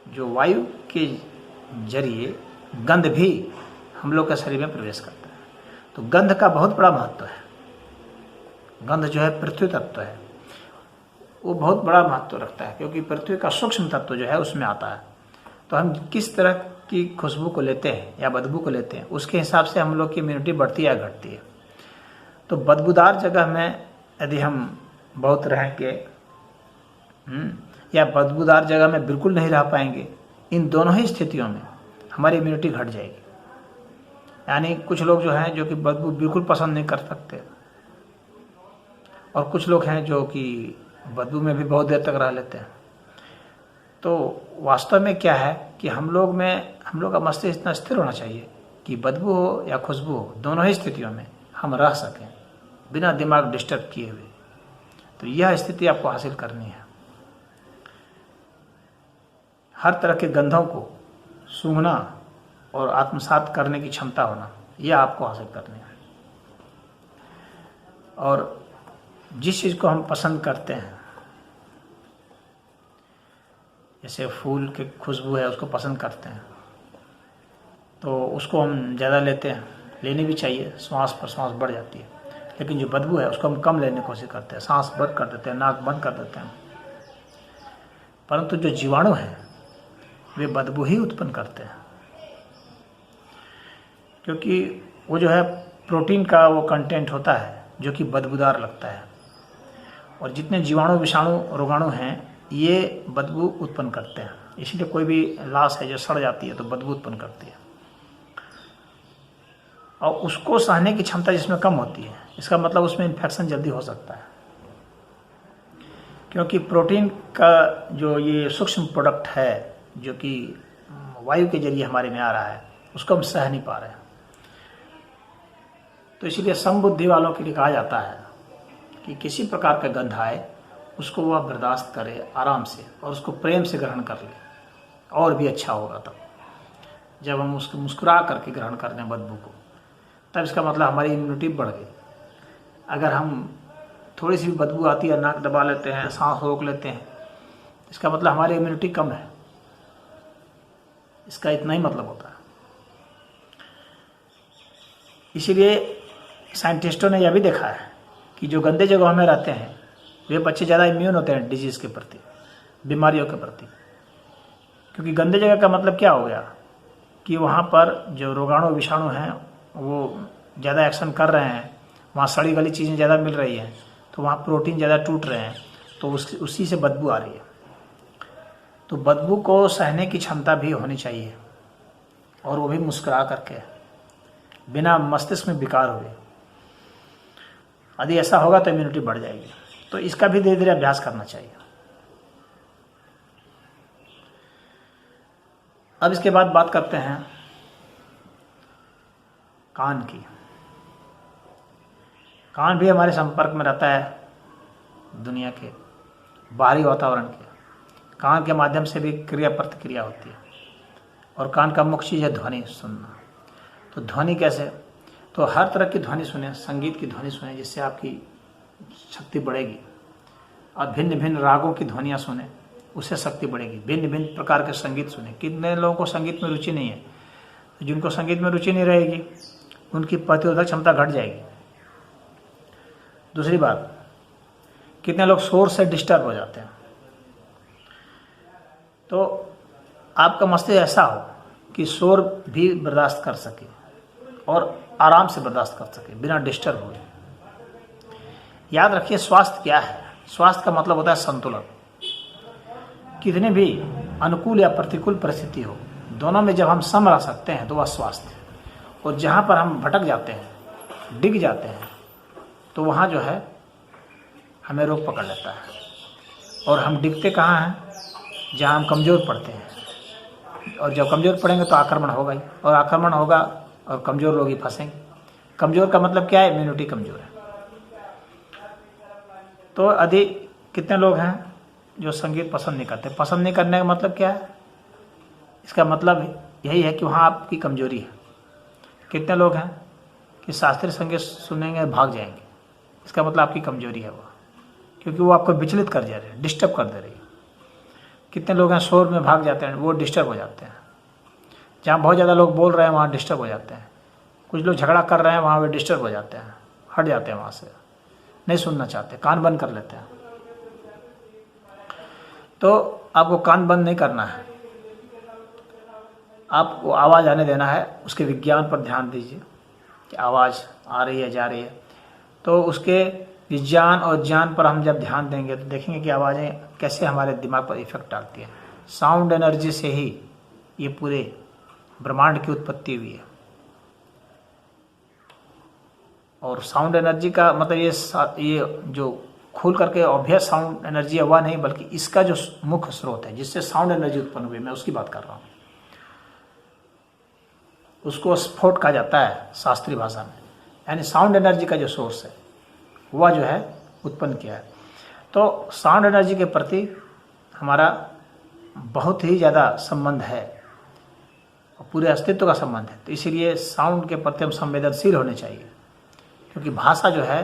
जो वायु के जरिए गंध भी हम लोग के शरीर में प्रवेश करता है। तो गंध का बहुत बड़ा महत्व है। गंध जो है पृथ्वी तत्व है, वो बहुत बड़ा महत्व रखता है, क्योंकि पृथ्वी का सूक्ष्म तत्व जो है उसमें आता है। तो हम किस तरह की खुशबू को लेते हैं या बदबू को लेते हैं, उसके हिसाब से हम लोग की इम्यूनिटी बढ़ती है या घटती है। तो बदबूदार जगह में यदि हम बहुत रहेंगे या बदबूदार जगह में बिल्कुल नहीं रह पाएंगे, इन दोनों ही स्थितियों में हमारी इम्यूनिटी घट जाएगी। यानी कुछ लोग जो हैं जो कि बदबू बिल्कुल पसंद नहीं कर सकते, और कुछ लोग हैं जो कि बदबू में भी बहुत देर तक रह लेते हैं। तो वास्तव में क्या है कि हम लोग का मस्तिष्क इतना स्थिर होना चाहिए कि बदबू हो या खुशबू हो, दोनों ही स्थितियों में हम रह सकें बिना दिमाग डिस्टर्ब किए हुए। तो यह स्थिति आपको हासिल करनी है। हर तरह के गंधों को सूंघना और आत्मसात करने की क्षमता होना, यह आपको हासिल करनी है। और जिस चीज़ को हम पसंद करते हैं, जैसे फूल की खुशबू है उसको पसंद करते हैं, तो उसको हम ज़्यादा लेते हैं, लेनी भी चाहिए, श्वास पर श्वास बढ़ जाती है। लेकिन जो बदबू है उसको हम कम लेने की कोशिश करते हैं, सांस बंद कर देते हैं, नाक बंद कर देते हैं। परंतु जो जीवाणु हैं वे बदबू ही उत्पन्न करते हैं, क्योंकि वो जो है प्रोटीन का वो कंटेंट होता है जो कि बदबूदार लगता है। और जितने जीवाणु, विषाणु, रोगाणु हैं ये बदबू उत्पन्न करते हैं। इसलिए कोई भी लाश है जो सड़ जाती है तो बदबू उत्पन्न करती है, और उसको सहने की क्षमता जिसमें कम होती है, इसका मतलब उसमें इन्फेक्शन जल्दी हो सकता है। क्योंकि प्रोटीन का जो ये सूक्ष्म प्रोडक्ट है जो कि वायु के जरिए हमारे में आ रहा है, उसको हम सह नहीं पा रहे हैं। तो इसलिए समबुद्धि वालों के लिए कहा जाता है कि किसी प्रकार का गंध आए उसको वह बर्दाश्त करे आराम से और उसको प्रेम से ग्रहण कर ले, और भी अच्छा होगा। तब जब हम उसको मुस्कुरा करके ग्रहण कर दें बदबू को, तब इसका मतलब हमारी इम्यूनिटी बढ़ गई। अगर हम थोड़ी सी भी बदबू आती है, नाक दबा लेते हैं, सांस रोक लेते हैं, इसका मतलब हमारी इम्यूनिटी कम है। इसका इतना ही मतलब होता है। इसीलिए साइंटिस्टों ने यह भी देखा है कि जो गंदे जगहों में रहते हैं वे बच्चे ज़्यादा इम्यून होते हैं डिजीज के प्रति, बीमारियों के प्रति। क्योंकि गंदे जगह का मतलब क्या हो गया कि वहाँ पर जो रोगाणु, विषाणु हैं वो ज़्यादा एक्शन कर रहे हैं, वहाँ सड़ी गली चीज़ें ज़्यादा मिल रही हैं, तो वहाँ प्रोटीन ज़्यादा टूट रहे हैं, तो उसी से बदबू आ रही है। तो बदबू को सहने की क्षमता भी होनी चाहिए, और वो भी मुस्कुरा करके, बिना मस्तिष्क में विकार हुए। यदि ऐसा होगा तो इम्यूनिटी बढ़ जाएगी। तो इसका भी धीरे धीरे अभ्यास करना चाहिए। अब इसके बाद बात करते हैं कान की। कान भी हमारे संपर्क में रहता है दुनिया के बाहरी वातावरण के। कान के माध्यम से भी क्रिया प्रतिक्रिया होती है, और कान का मुख्य चीज़ है ध्वनि सुनना। तो ध्वनि कैसे? तो हर तरह की ध्वनि सुने, संगीत की ध्वनि सुने, जिससे आपकी शक्ति बढ़ेगी। और भिन्न भिन्न रागों की ध्वनियाँ सुने, उससे शक्ति बढ़ेगी। भिन्न भिन्न प्रकार के संगीत सुने। कितने लोगों को संगीत में रुचि नहीं है, तो जिनको संगीत में रुचि नहीं रहेगी उनकी प्रतिरोधक क्षमता घट जाएगी। दूसरी बात, कितने लोग शोर से डिस्टर्ब हो जाते हैं। तो आपका मस्तिष्क ऐसा हो कि शोर भी बर्दाश्त कर सके और आराम से बर्दाश्त कर सके बिना डिस्टर्ब हुए। याद रखिए, स्वास्थ्य क्या है? स्वास्थ्य का मतलब होता है संतुलन। कितने भी अनुकूल या प्रतिकूल परिस्थिति हो, दोनों में जब हम सम रह सकते हैं तो वह स्वास्थ्य है। और जहाँ पर हम भटक जाते हैं, डिग जाते हैं, तो वहाँ जो है हमें रोग पकड़ लेता है। और हम डिगते कहाँ हैं? जहाँ हम कमज़ोर पड़ते हैं। और जब कमज़ोर पड़ेंगे तो आक्रमण होगा ही, और आक्रमण होगा और कमज़ोर लोग ही फंसेंगे। कमज़ोर का मतलब क्या है? इम्यूनिटी कमज़ोर है। तो अधिक कितने लोग हैं जो संगीत पसंद नहीं करते? पसंद नहीं करने का मतलब क्या है? इसका मतलब यही है कि वहाँ आपकी कमजोरी है। कितने लोग हैं कि शास्त्रीय संगीत सुनेंगे भाग जाएंगे? इसका मतलब आपकी कमजोरी है वो, क्योंकि वो आपको विचलित कर जा रहे हैं, डिस्टर्ब कर दे रही है। कितने लोग हैं शोर में भाग जाते हैं, वो डिस्टर्ब हो जाते हैं। जहाँ बहुत ज़्यादा लोग बोल रहे हैं वहाँ डिस्टर्ब हो जाते हैं। कुछ लोग झगड़ा कर रहे हैं वहाँ पे डिस्टर्ब हो जाते हैं, हट जाते हैं वहाँ से, नहीं सुनना चाहते, कान बंद कर लेते हैं। तो आपको कान बंद नहीं करना है, आपको आवाज़ आने देना है। उसके विज्ञान पर ध्यान दीजिए कि आवाज़ आ रही है, जा रही है। तो उसके विज्ञान और ज्ञान पर हम जब ध्यान देंगे तो देखेंगे कि आवाज़ें कैसे हमारे दिमाग पर इफेक्ट डालती हैं। साउंड एनर्जी से ही ये पूरे ब्रह्मांड की उत्पत्ति हुई है। और साउंड एनर्जी का मतलब ये जो खोल करके ऑब्वियस साउंड एनर्जी है वह नहीं, बल्कि इसका जो मुख्य स्रोत है जिससे साउंड एनर्जी उत्पन्न हुई, मैं उसकी बात कर रहा हूँ। उसको स्फोट कहा जाता है शास्त्रीय भाषा में, यानी साउंड एनर्जी का जो सोर्स है वह जो है उत्पन्न किया है। तो साउंड एनर्जी के प्रति हमारा बहुत ही ज़्यादा संबंध है, पूरे अस्तित्व का संबंध है। तो इसीलिए साउंड के प्रति हम संवेदनशील होने चाहिए, क्योंकि भाषा जो है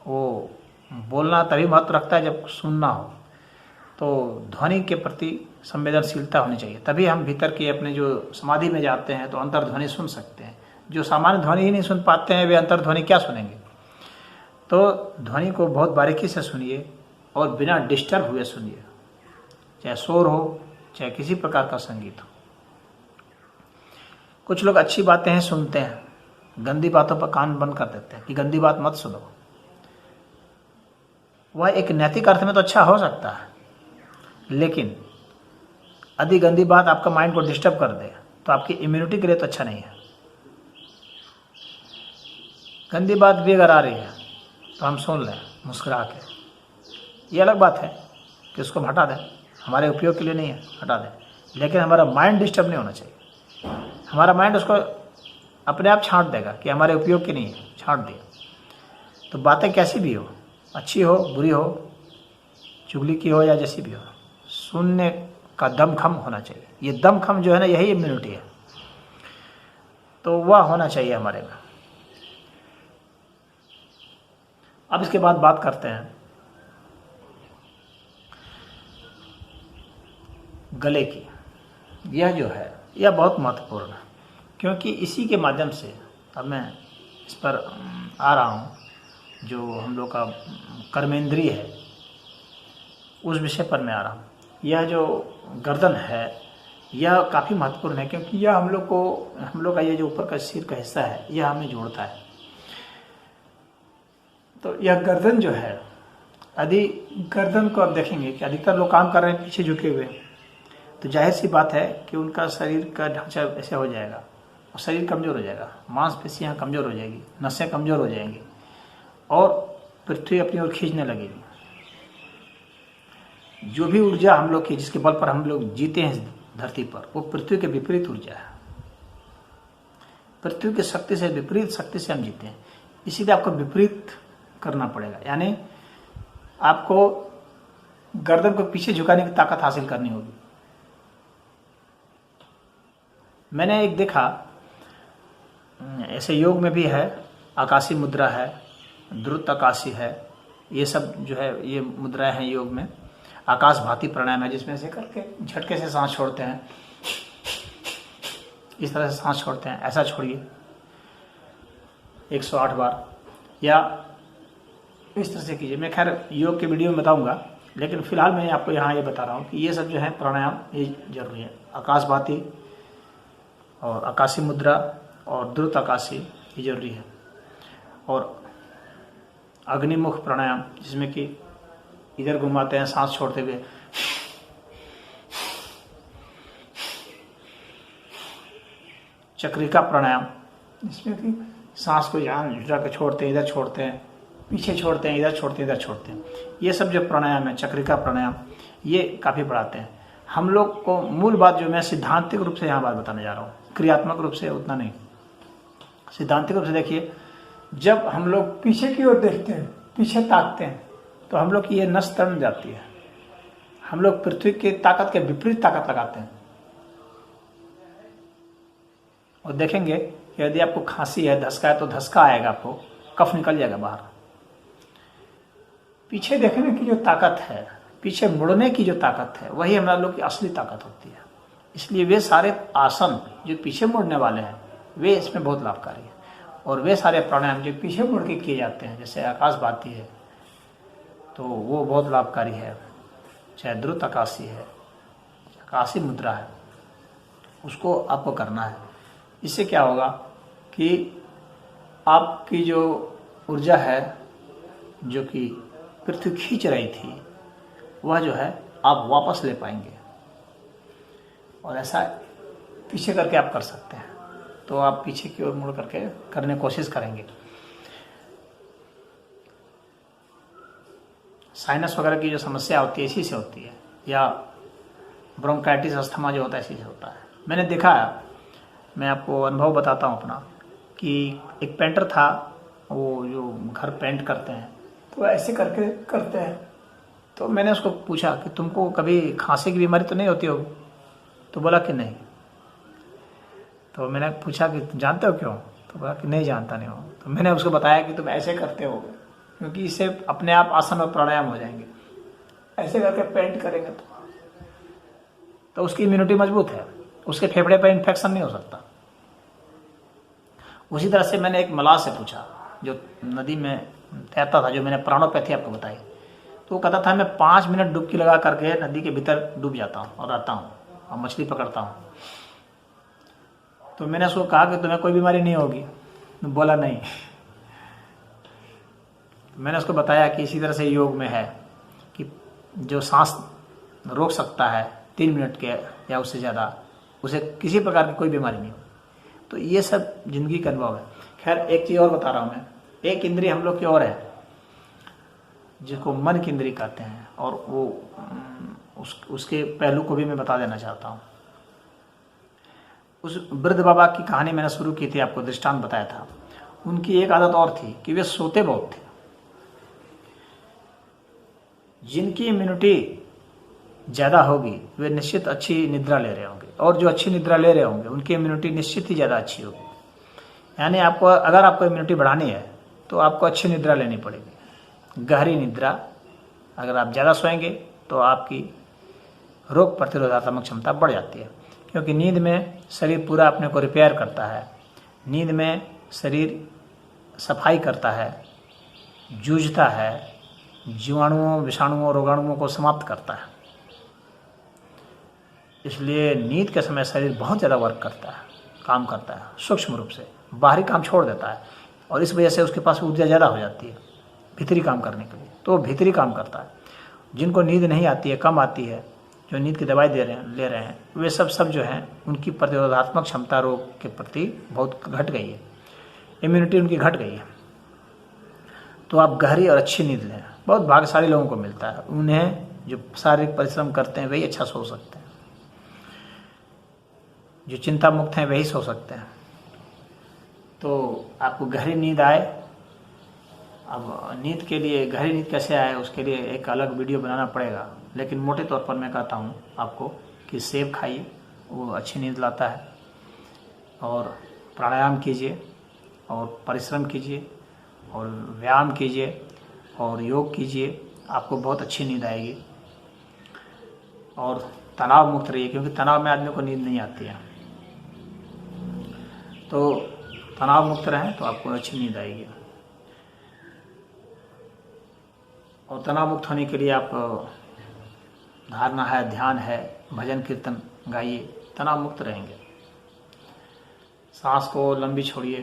वो बोलना तभी महत्व रखता है जब सुनना हो। तो ध्वनि के प्रति संवेदनशीलता होनी चाहिए, तभी हम भीतर के अपने जो समाधि में जाते हैं तो अंतर्ध्वनि सुन सकते हैं। जो सामान्य ध्वनि ही नहीं सुन पाते हैं वे अंतर्ध्वनि क्या सुनेंगे? तो ध्वनि को बहुत बारीकी से सुनिए और बिना डिस्टर्ब हुए सुनिए, चाहे शोर हो चाहे किसी प्रकार का संगीत हो। कुछ लोग अच्छी बातें हैं सुनते हैं, गंदी बातों पर कान बंद कर देते हैं कि गंदी बात मत सुनो। वह एक नैतिक अर्थ में तो अच्छा हो सकता है, लेकिन अधिक गंदी बात आपका माइंड को डिस्टर्ब कर दे तो आपकी इम्यूनिटी के लिए तो अच्छा नहीं है। गंदी बात भी अगर आ रही है तो हम सुन लें मुस्कुरा के, ये अलग बात है कि उसको हम हटा दें, हमारे उपयोग के लिए नहीं है, हटा दें। लेकिन हमारा माइंड डिस्टर्ब नहीं होना चाहिए। हमारा माइंड उसको अपने आप छांट देगा कि हमारे उपयोग की नहीं है, छांट दिया। तो बातें कैसी भी हो, अच्छी हो बुरी हो, चुगली की हो या जैसी भी हो, सुनने का दमखम होना चाहिए। ये दमखम जो है ना, यही इम्यूनिटी है। तो वह होना चाहिए हमारे में। अब इसके बाद बात करते हैं गले की। यह जो है यह बहुत महत्वपूर्ण है, क्योंकि इसी के माध्यम से अब मैं इस पर आ रहा हूँ, जो हम लोग का कर्मेंद्रिय है उस विषय पर मैं आ रहा हूँ। यह जो गर्दन है यह काफ़ी महत्वपूर्ण है, क्योंकि यह हम लोग का ये जो ऊपर का सिर का हिस्सा है यह हमें जोड़ता है। तो यह गर्दन जो है, यदि गर्दन को आप देखेंगे कि अधिकतर लोग काम कर रहे हैं पीछे झुके हुए, तो जाहिर सी बात है कि उनका शरीर का ढांचा ऐसे हो जाएगा और शरीर कमज़ोर हो जाएगा, मांसपेशियाँ कमज़ोर हो जाएगी, नसें कमज़ोर हो जाएंगी और पृथ्वी अपनी ओर खींचने लगेगी। जो भी ऊर्जा हम लोग की, जिसके बल पर हम लोग जीते हैं धरती पर, वो पृथ्वी के विपरीत ऊर्जा है। पृथ्वी की शक्ति से विपरीत शक्ति से हम जीते हैं, इसीलिए आपको विपरीत करना पड़ेगा। यानी आपको गर्दन को पीछे झुकाने की ताकत हासिल करनी होगी। मैंने एक देखा, ऐसे योग में भी है, आकाशी मुद्रा है, द्रुत आकाशी है, ये सब जो है ये मुद्राएं हैं योग में। आकाश भाती प्राणायाम है, जिसमें से करके झटके से सांस छोड़ते हैं, इस तरह से सांस छोड़ते हैं, ऐसा छोड़िए 108 बार, या इस तरह से कीजिए। मैं खैर योग के वीडियो में बताऊंगा, लेकिन फिलहाल मैं आपको यहाँ ये बता रहा हूँ कि ये सब जो है प्राणायाम ये जरूरी है। आकाश भाती और आकाशी मुद्रा और द्रुत आकाशी ये जरूरी है। और अग्निमुख प्राणायाम, जिसमें कि इधर घुमाते हैं सांस छोड़ते हुए, चक्रिका प्राणायाम, जिसमें कि सांस को यहाँ जुटा कर छोड़ते हैं, इधर छोड़ते हैं, पीछे छोड़ते हैं, इधर छोड़ते हैं, इधर छोड़ते हैं। ये सब जो प्राणायाम है, चक्रिका प्राणायाम, ये काफ़ी बढ़ाते हैं। हम लोग को मूल बात जो मैं सिद्धांतिक रूप से यहाँ बात बताने जा रहा हूँ, क्रियात्मक रूप से उतना नहीं। सिद्धांतिक रूप से देखिए, जब हम लोग पीछे की ओर देखते हैं, पीछे ताकते हैं, तो हम लोग की ये नस तन जाती है। हम लोग पृथ्वी की ताकत के विपरीत ताकत लगाते हैं। और देखेंगे कि यदि आपको खांसी है, धसका है, तो धसका आएगा, आपको कफ निकल जाएगा बाहर। पीछे देखने की जो ताकत है, पीछे मुड़ने की जो ताकत है, वही हमारे लोग की असली ताकत होती है। इसलिए वे सारे आसन जो पीछे मुड़ने वाले हैं, वे इसमें बहुत लाभकारी है। और वे सारे प्राणायाम जो पीछे मुड़ के किए जाते हैं, जैसे आकाशवाती है, तो वो बहुत लाभकारी है। चाहे द्रुत आकाशी है, आकाशी मुद्रा है, उसको आपको करना है। इससे क्या होगा कि आपकी जो ऊर्जा है, जो कि पृथ्वी खींच रही थी, वह जो है आप वापस ले पाएंगे। और ऐसा पीछे करके आप कर सकते हैं। तो आप पीछे की ओर मुड़ करके करने की कोशिश करेंगे। साइनस वगैरह की जो समस्या होती है, इसी से होती है, या ब्रोंकाइटिस, अस्थमा जो होता है, इसी से होता है। मैंने देखा है, मैं आपको अनुभव बताता हूँ अपना, कि एक पेंटर था, वो जो घर पेंट करते हैं, तो ऐसे करके करते हैं। तो मैंने उसको पूछा कि तुमको कभी खांसी की बीमारी तो नहीं होती होगी? तो बोला कि नहीं। तो मैंने पूछा कि जानते हो क्यों? तो बोला कि नहीं, जानता नहीं हो। तो मैंने उसको बताया कि तुम ऐसे करते हो, क्योंकि इससे अपने आप आसन और प्राणायाम हो जाएंगे। ऐसे करके पेंट करेंगे तो उसकी इम्यूनिटी मजबूत है, उसके फेफड़े पर इन्फेक्शन नहीं हो सकता। उसी तरह से मैंने एक मलाह से पूछा, जो नदी में तैरता था, जो मैंने प्राणोपैथी आपको बताई, तो वो कहता था मैं 5 मिनट डुबकी लगा करके नदी के भीतर डूब जाता हूँ और रहता हूँ और मछली पकड़ता हूँ। तो मैंने उसको कहा कि तुम्हें कोई बीमारी नहीं होगी? तो बोला नहीं। मैंने उसको बताया कि इसी तरह से योग में है कि जो सांस रोक सकता है 3 मिनट के या उससे ज़्यादा, उसे किसी प्रकार की कोई बीमारी नहीं होगी। तो ये सब जिंदगी का अनुभव है। खैर, एक चीज़ और बता रहा हूँ मैं। एक इंद्रिय हम लोग की और है, जिसको मन की इंद्रिय कहते हैं, और वो उसके पहलू को भी मैं बता देना चाहता हूँ। उस वृद्ध बाबा की कहानी मैंने शुरू की थी, आपको दृष्टांत बताया था। उनकी एक आदत और थी कि वे सोते बहुत थे। जिनकी इम्यूनिटी ज़्यादा होगी, वे निश्चित अच्छी निद्रा ले रहे होंगे, और जो अच्छी निद्रा ले रहे होंगे, उनकी इम्यूनिटी निश्चित ही ज़्यादा अच्छी होगी। यानी आपको, अगर आपको इम्यूनिटी बढ़ानी है, तो आपको अच्छी निद्रा लेनी पड़ेगी, गहरी निद्रा। अगर आप ज़्यादा सोएंगे तो आपकी रोग प्रतिरोधात्मक क्षमता बढ़ जाती है, क्योंकि नींद में शरीर पूरा अपने को रिपेयर करता है। नींद में शरीर सफाई करता है, जूझता है, जीवाणुओं, विषाणुओं, रोगाणुओं को समाप्त करता है। इसलिए नींद के समय शरीर बहुत ज़्यादा वर्क करता है, काम करता है, सूक्ष्म रूप से बाहरी काम छोड़ देता है, और इस वजह से उसके पास ऊर्जा ज़्यादा हो जाती है भीतरी काम करने के लिए। तो वो भीतरी काम करता है। जिनको नींद नहीं आती है, कम आती है, जो नींद की दवाई ले रहे हैं, वे सब जो हैं, उनकी प्रतिरोधात्मक क्षमता रोग के प्रति बहुत घट गई है, इम्यूनिटी उनकी घट गई है। तो आप गहरी और अच्छी नींद लें। बहुत भाग्यशाली लोगों को मिलता है। उन्हें जो शारीरिक परिश्रम करते हैं वही अच्छा सो सकते हैं, जो चिंता मुक्त हैं वही सो सकते हैं। तो आपको गहरी नींद आए। अब नींद के लिए, गहरी नींद कैसे आए, उसके लिए एक अलग वीडियो बनाना पड़ेगा, लेकिन मोटे तौर पर मैं कहता हूँ आपको कि सेब खाइए, वो अच्छी नींद लाता है, और प्राणायाम कीजिए, और परिश्रम कीजिए, और व्यायाम कीजिए, और योग कीजिए, आपको बहुत अच्छी नींद आएगी। और तनाव मुक्त रहिए, क्योंकि तनाव में आदमी को नींद नहीं आती है। तो तनाव मुक्त रहें तो आपको अच्छी नींद आएगी। और तनाव मुक्त होने के लिए आप धारणा है, ध्यान है, भजन कीर्तन गाइए, तनाव मुक्त रहेंगे। सांस को लंबी छोड़िए,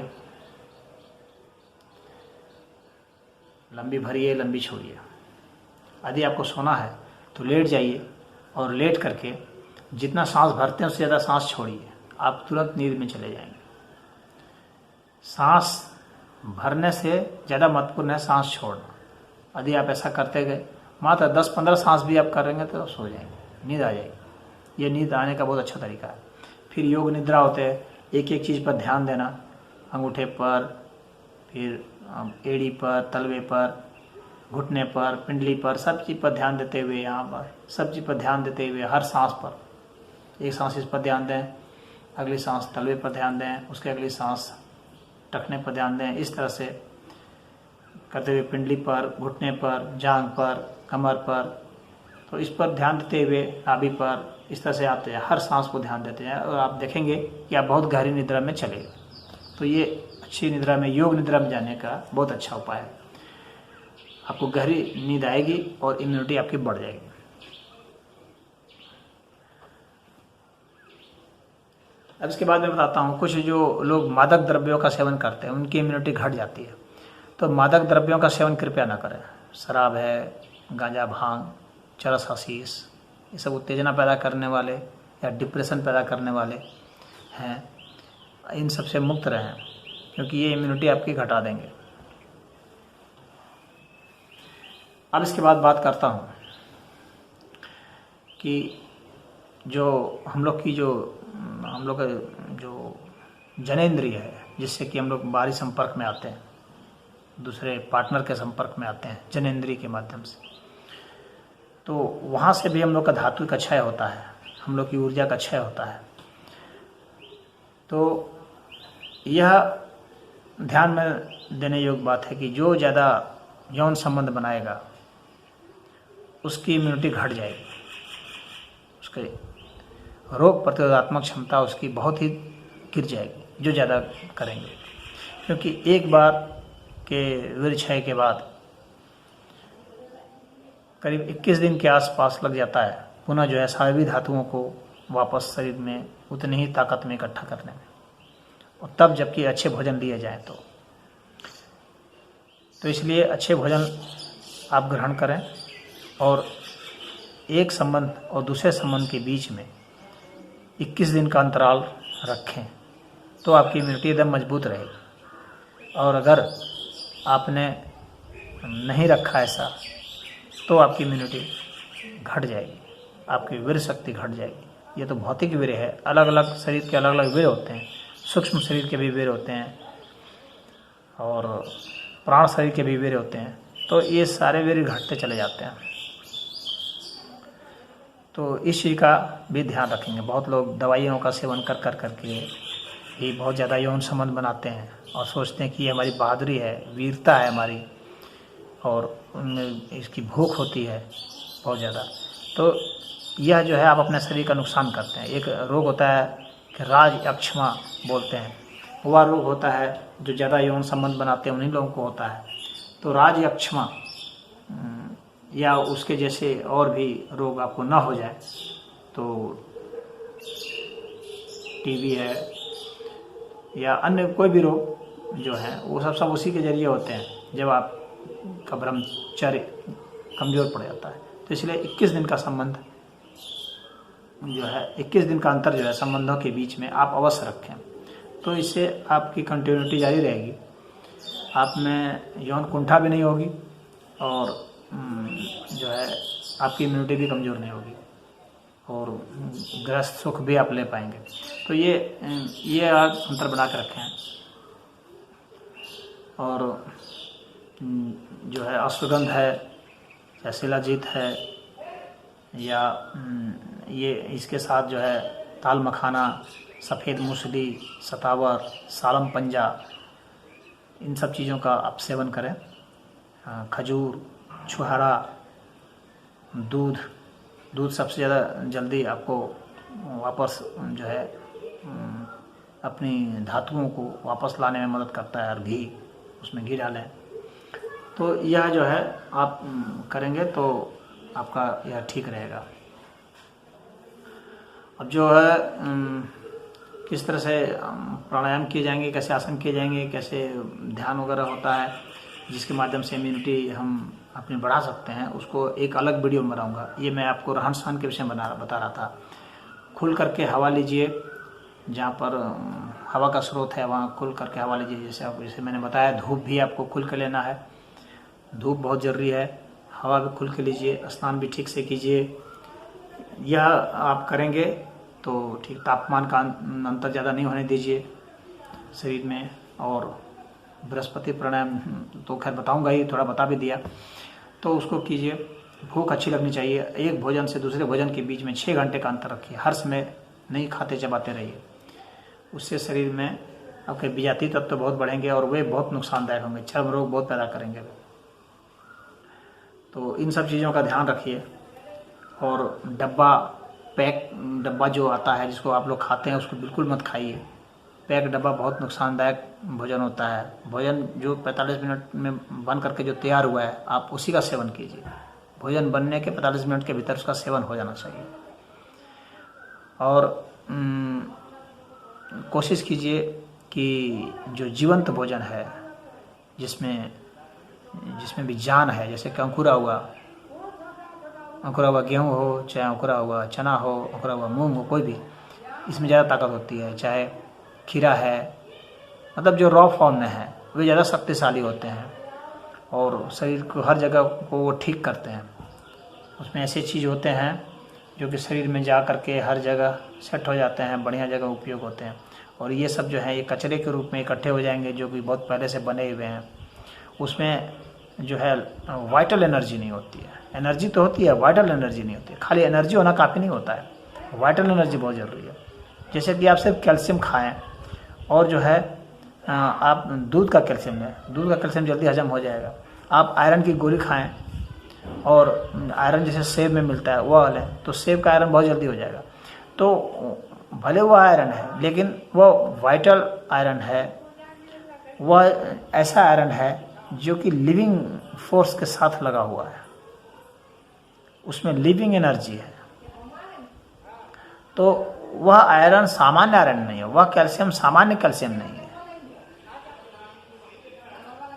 लंबी भरिए, लंबी छोड़िए। यदि आपको सोना है तो लेट जाइए और लेट करके जितना सांस भरते हैं उससे ज़्यादा सांस छोड़िए, आप तुरंत नींद में चले जाएंगे। सांस भरने से ज़्यादा महत्वपूर्ण है सांस छोड़ना। यदि आप ऐसा करते गए, मात्र 10-15 सांस भी आप करेंगे तो सो जाएंगे, नींद आ जाएगी। ये नींद आने का बहुत अच्छा तरीका है। फिर योग निद्रा होते हैं, एक एक चीज़ पर ध्यान देना, अंगूठे पर, फिर एड़ी पर, तलवे पर, घुटने पर, पिंडली पर, सब चीज़ पर ध्यान देते हुए, यहाँ पर सब चीज़ पर ध्यान देते हुए हर सांस पर, एक सांस इस पर ध्यान दें, अगली सांस तलवे पर ध्यान दें, उसके अगली सांस टखने पर ध्यान दें। इस तरह से करते हुए पिंडली पर, घुटने पर, जांघ पर, कमर पर, तो इस पर ध्यान देते हुए नाभि पर, इस तरह से आप हर सांस को ध्यान देते हैं और आप देखेंगे कि आप बहुत गहरी निद्रा में चले गए। तो ये अच्छी निद्रा में, योग निद्रा में जाने का बहुत अच्छा उपाय है। आपको गहरी नींद आएगी और इम्यूनिटी आपकी बढ़ जाएगी। अब इसके बाद मैं बताता हूँ, कुछ जो लोग मादक द्रव्यों का सेवन करते हैं उनकी इम्यूनिटी घट जाती है। तो मादक द्रव्यों का सेवन कृपया ना करें। शराब है, गांजा, भांग, चरस, हशीश, ये सब उत्तेजना पैदा करने वाले या डिप्रेशन पैदा करने वाले हैं, इन सब से मुक्त रहें, क्योंकि ये इम्यूनिटी आपकी घटा देंगे। अब इसके बाद बात करता हूँ कि जो हम लोग का जो जनेंद्रिय है, जिससे कि हम लोग बाहरी संपर्क में आते हैं, दूसरे पार्टनर के संपर्क में आते हैं जनेंद्रिय के माध्यम से, तो वहाँ से भी हम लोग का धातु का क्षय होता है, हम लोग की ऊर्जा का क्षय होता है। तो यह ध्यान में देने योग्य बात है कि जो ज़्यादा यौन संबंध बनाएगा उसकी इम्यूनिटी घट जाएगी, उसके रोग प्रतिरोधात्मक क्षमता उसकी बहुत ही गिर जाएगी जो ज़्यादा करेंगे। क्योंकि एक बार के वीर्य क्षय के बाद करीब 21 दिन के आसपास लग जाता है पुनः जो है सारी धातुओं को वापस शरीर में उतनी ही ताकत में इकट्ठा करने में, और तब जबकि अच्छे भोजन लिए जाएं तो इसलिए अच्छे भोजन आप ग्रहण करें और एक संबंध और दूसरे संबंध के बीच में 21 दिन का अंतराल रखें, तो आपकी इम्यूनिटी एकदम मजबूत रहेगी। और अगर आपने नहीं रखा ऐसा तो आपकी इम्यूनिटी घट जाएगी, आपकी वीर्य शक्ति घट जाएगी। ये तो भौतिक वीर्य है, अलग अलग शरीर के अलग अलग वीर्य होते हैं, सूक्ष्म शरीर के भी वीर्य होते हैं और प्राण शरीर के भी वीर्य होते हैं। तो ये सारे वीर्य घटते चले जाते हैं। तो इस चीज़ का भी ध्यान रखेंगे। बहुत लोग दवाइयों का सेवन कर करके ही बहुत ज़्यादा यौन संबंध बनाते हैं और सोचते हैं कि ये हमारी बहादुरी है, वीरता है हमारी, और उनमें इसकी भूख होती है बहुत ज़्यादा। तो यह जो है आप अपने शरीर का नुकसान करते हैं। एक रोग होता है कि राज अक्षमा बोलते हैं, वह रोग होता है जो ज़्यादा यौन संबंध बनाते हैं उन्हीं लोगों को होता है। तो राज अक्षमा या उसके जैसे और भी रोग आपको ना हो जाए, तो टीबी है या अन्य कोई भी रोग जो है वो सब उसी के जरिए होते हैं जब आपका ब्रह्मचर्य कमज़ोर पड़ जाता है। तो इसलिए 21 दिन का संबंध जो है, 21 दिन का अंतर जो है संबंधों के बीच में आप अवश्य रखें, तो इससे आपकी कंटिन्यूटी जारी रहेगी, आप में यौन कुंठा भी नहीं होगी और जो है आपकी इम्यूनिटी भी कमज़ोर नहीं होगी और गृहस्थ सुख भी आप ले पाएंगे। तो ये आप अंतर बना के रखें। और जो है अश्वगंध है या शिलाजीत है या ये इसके साथ जो है ताल मखाना, सफ़ेद मूसली, सतावर, सालम पंजा, इन सब चीज़ों का आप सेवन करें। खजूर, छुहारा, दूध सबसे ज़्यादा जल्दी आपको वापस जो है अपनी धातुओं को वापस लाने में मदद करता है। और घी, उसमें घी डालें। तो यह जो है आप करेंगे तो आपका यह ठीक रहेगा। अब जो है किस तरह से प्राणायाम किए जाएंगे, कैसे आसन किए जाएंगे, कैसे ध्यान वगैरह होता है, जिसके माध्यम से इम्यूनिटी हम अपनी बढ़ा सकते हैं, उसको एक अलग वीडियो में बनाऊंगा। ये मैं आपको रहन सहन के विषय में बता रहा था। खुल करके हवा लीजिए, जहाँ पर हवा का स्रोत है वहाँ खुल करके हवा लीजिए। जैसे मैंने बताया, धूप भी आपको खुल के लेना है, धूप बहुत ज़रूरी है। हवा भी खुल के लीजिए, स्नान भी ठीक से कीजिए। यह आप करेंगे तो ठीक तापमान का अंतर ज़्यादा नहीं होने दीजिए शरीर में। और बृहस्पति प्राणायाम तो खैर बताऊंगा ही, थोड़ा बता भी दिया, तो उसको कीजिए। भूख अच्छी लगनी चाहिए। एक भोजन से दूसरे भोजन के बीच में 6 घंटे का अंतर रखिए। हर समय नहीं खाते चबाते रहिए, उससे शरीर में आपके विजातीय तत्व बहुत बढ़ेंगे और वे बहुत नुकसानदायक होंगे, चर्म रोग बहुत पैदा करेंगे। तो इन सब चीज़ों का ध्यान रखिए। और डब्बा जो आता है जिसको आप लोग खाते हैं, उसको बिल्कुल मत खाइए। पैक डब्बा बहुत नुकसानदायक भोजन होता है। भोजन जो 45 मिनट में बन करके जो तैयार हुआ है, आप उसी का सेवन कीजिए। भोजन बनने के 45 मिनट के भीतर उसका सेवन हो जाना चाहिए। और कोशिश कीजिए कि जो जीवंत भोजन है, जिसमें भी जान है, जैसे कि अंकुरा हुआ गेहूँ हो, चाहे अंकुरा हुआ चना हो, अंकुरा हुआ मूंग हो, कोई भी, इसमें ज़्यादा ताकत होती है। चाहे खीरा है, मतलब जो रॉ फॉर्म में है वे ज़्यादा शक्तिशाली होते हैं और शरीर को हर जगह को वो ठीक करते हैं। उसमें ऐसे चीज़ होते हैं जो कि शरीर में जा करके हर जगह सेट हो जाते हैं, बढ़िया जगह उपयोग होते हैं। और ये सब जो है ये कचरे के रूप में इकट्ठे हो जाएंगे, जो कि बहुत पहले से बने हुए हैं। उसमें जो है वाइटल एनर्जी नहीं होती है। एनर्जी तो होती है, वाइटल एनर्जी नहीं होती है। खाली एनर्जी होना काफ़ी नहीं होता है, वाइटल एनर्जी बहुत ज़रूरी है। जैसे कि आप सिर्फ कैल्शियम खाएं और जो है आप दूध का कैल्शियम जल्दी हजम हो जाएगा। आप आयरन की गोली खाएं और आयरन जैसे सेब में मिलता है वह लें, तो सेब का आयरन बहुत जल्दी हो जाएगा। तो भले वो आयरन है, लेकिन वो वाइटल आयरन है, वह ऐसा आयरन है जो कि लिविंग फोर्स के साथ लगा हुआ है, उसमें लिविंग एनर्जी है। तो वह आयरन सामान्य आयरन नहीं है, वह कैल्शियम सामान्य कैल्शियम नहीं है।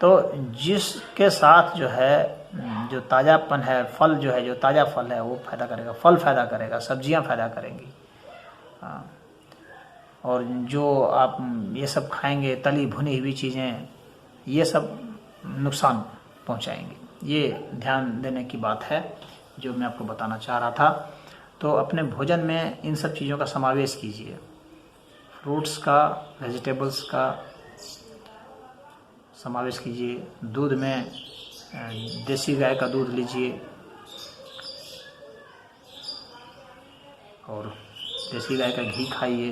तो जिसके साथ जो है जो ताज़ापन है, फल जो है, जो ताज़ा फल है वो फायदा करेगा, फल फायदा करेगा, सब्जियां फायदा करेंगी। और जो आप ये सब खाएंगे तली भुनी हुई चीज़ें, ये सब नुकसान पहुंचाएंगे। ये ध्यान देने की बात है जो मैं आपको बताना चाह रहा था। तो अपने भोजन में इन सब चीज़ों का समावेश कीजिए, फ्रूट्स का, वेजिटेबल्स का समावेश कीजिए। दूध में देसी गाय का दूध लीजिए और देसी गाय का घी खाइए।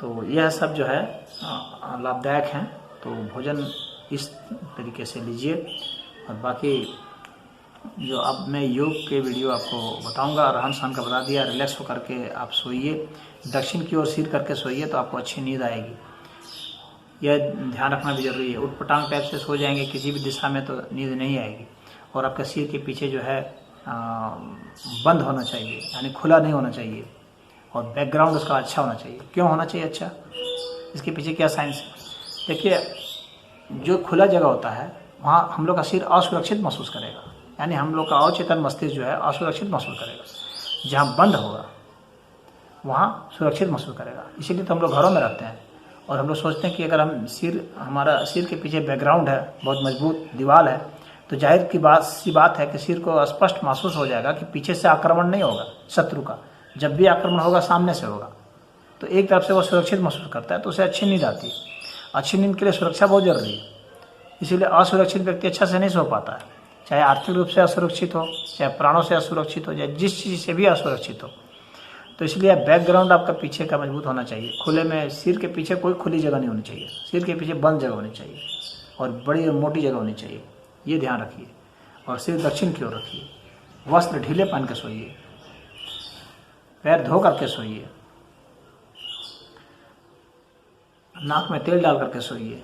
तो यह सब जो है लाभदायक हैं। तो भोजन इस तरीके से लीजिए। और बाकी जो अब मैं योग के वीडियो आपको बताऊंगा, रहन सहन का बता दिया। रिलैक्स होकर के आप सोइए, दक्षिण की ओर सिर करके सोइए तो आपको अच्छी नींद आएगी। यह ध्यान रखना भी जरूरी है। उठपटांग टाइप से सो जाएंगे किसी भी दिशा में तो नींद नहीं आएगी। और आपके सिर के पीछे जो है बंद होना चाहिए, यानी खुला नहीं होना चाहिए। और बैकग्राउंड उसका अच्छा होना चाहिए। क्यों होना चाहिए अच्छा? इसके पीछे क्या साइंस है? देखिए, जो खुला जगह होता है वहाँ हम लोग का सिर असुरक्षित महसूस करेगा, यानी हम लोग का अवचेतन मस्तिष्क जो है असुरक्षित महसूस करेगा। जहाँ बंद होगा वहाँ सुरक्षित महसूस करेगा। इसीलिए तो हम लोग घरों में रहते हैं और हम लोग सोचते हैं कि अगर हमारा सिर के पीछे बैकग्राउंड है, बहुत मजबूत दीवार है, तो जाहिर की बात है कि सिर को स्पष्ट महसूस हो जाएगा कि पीछे से आक्रमण नहीं होगा शत्रु का। जब भी आक्रमण होगा सामने से होगा, तो एक तरफ से वो सुरक्षित महसूस करता है, तो उसे अच्छी नींद आती है। अच्छी नींद के लिए सुरक्षा बहुत जरूरी है। इसीलिए असुरक्षित व्यक्ति अच्छा से नहीं सो पाता है, चाहे आर्थिक रूप से असुरक्षित हो, चाहे प्राणों से असुरक्षित हो, चाहे जिस चीज़ से भी असुरक्षित हो। तो इसलिए बैकग्राउंड आपका पीछे का मजबूत होना चाहिए। खुले में सिर के पीछे कोई खुली जगह नहीं होनी चाहिए, सिर के पीछे बंद जगह होनी चाहिए और बड़ी और मोटी जगह होनी चाहिए। ये ध्यान रखिए। और सिर दक्षिण की ओर रखिए। वस्त्र ढीले पहन के सोइए, पैर धो करके सोइए, नाक में तेल डाल करके सोइए,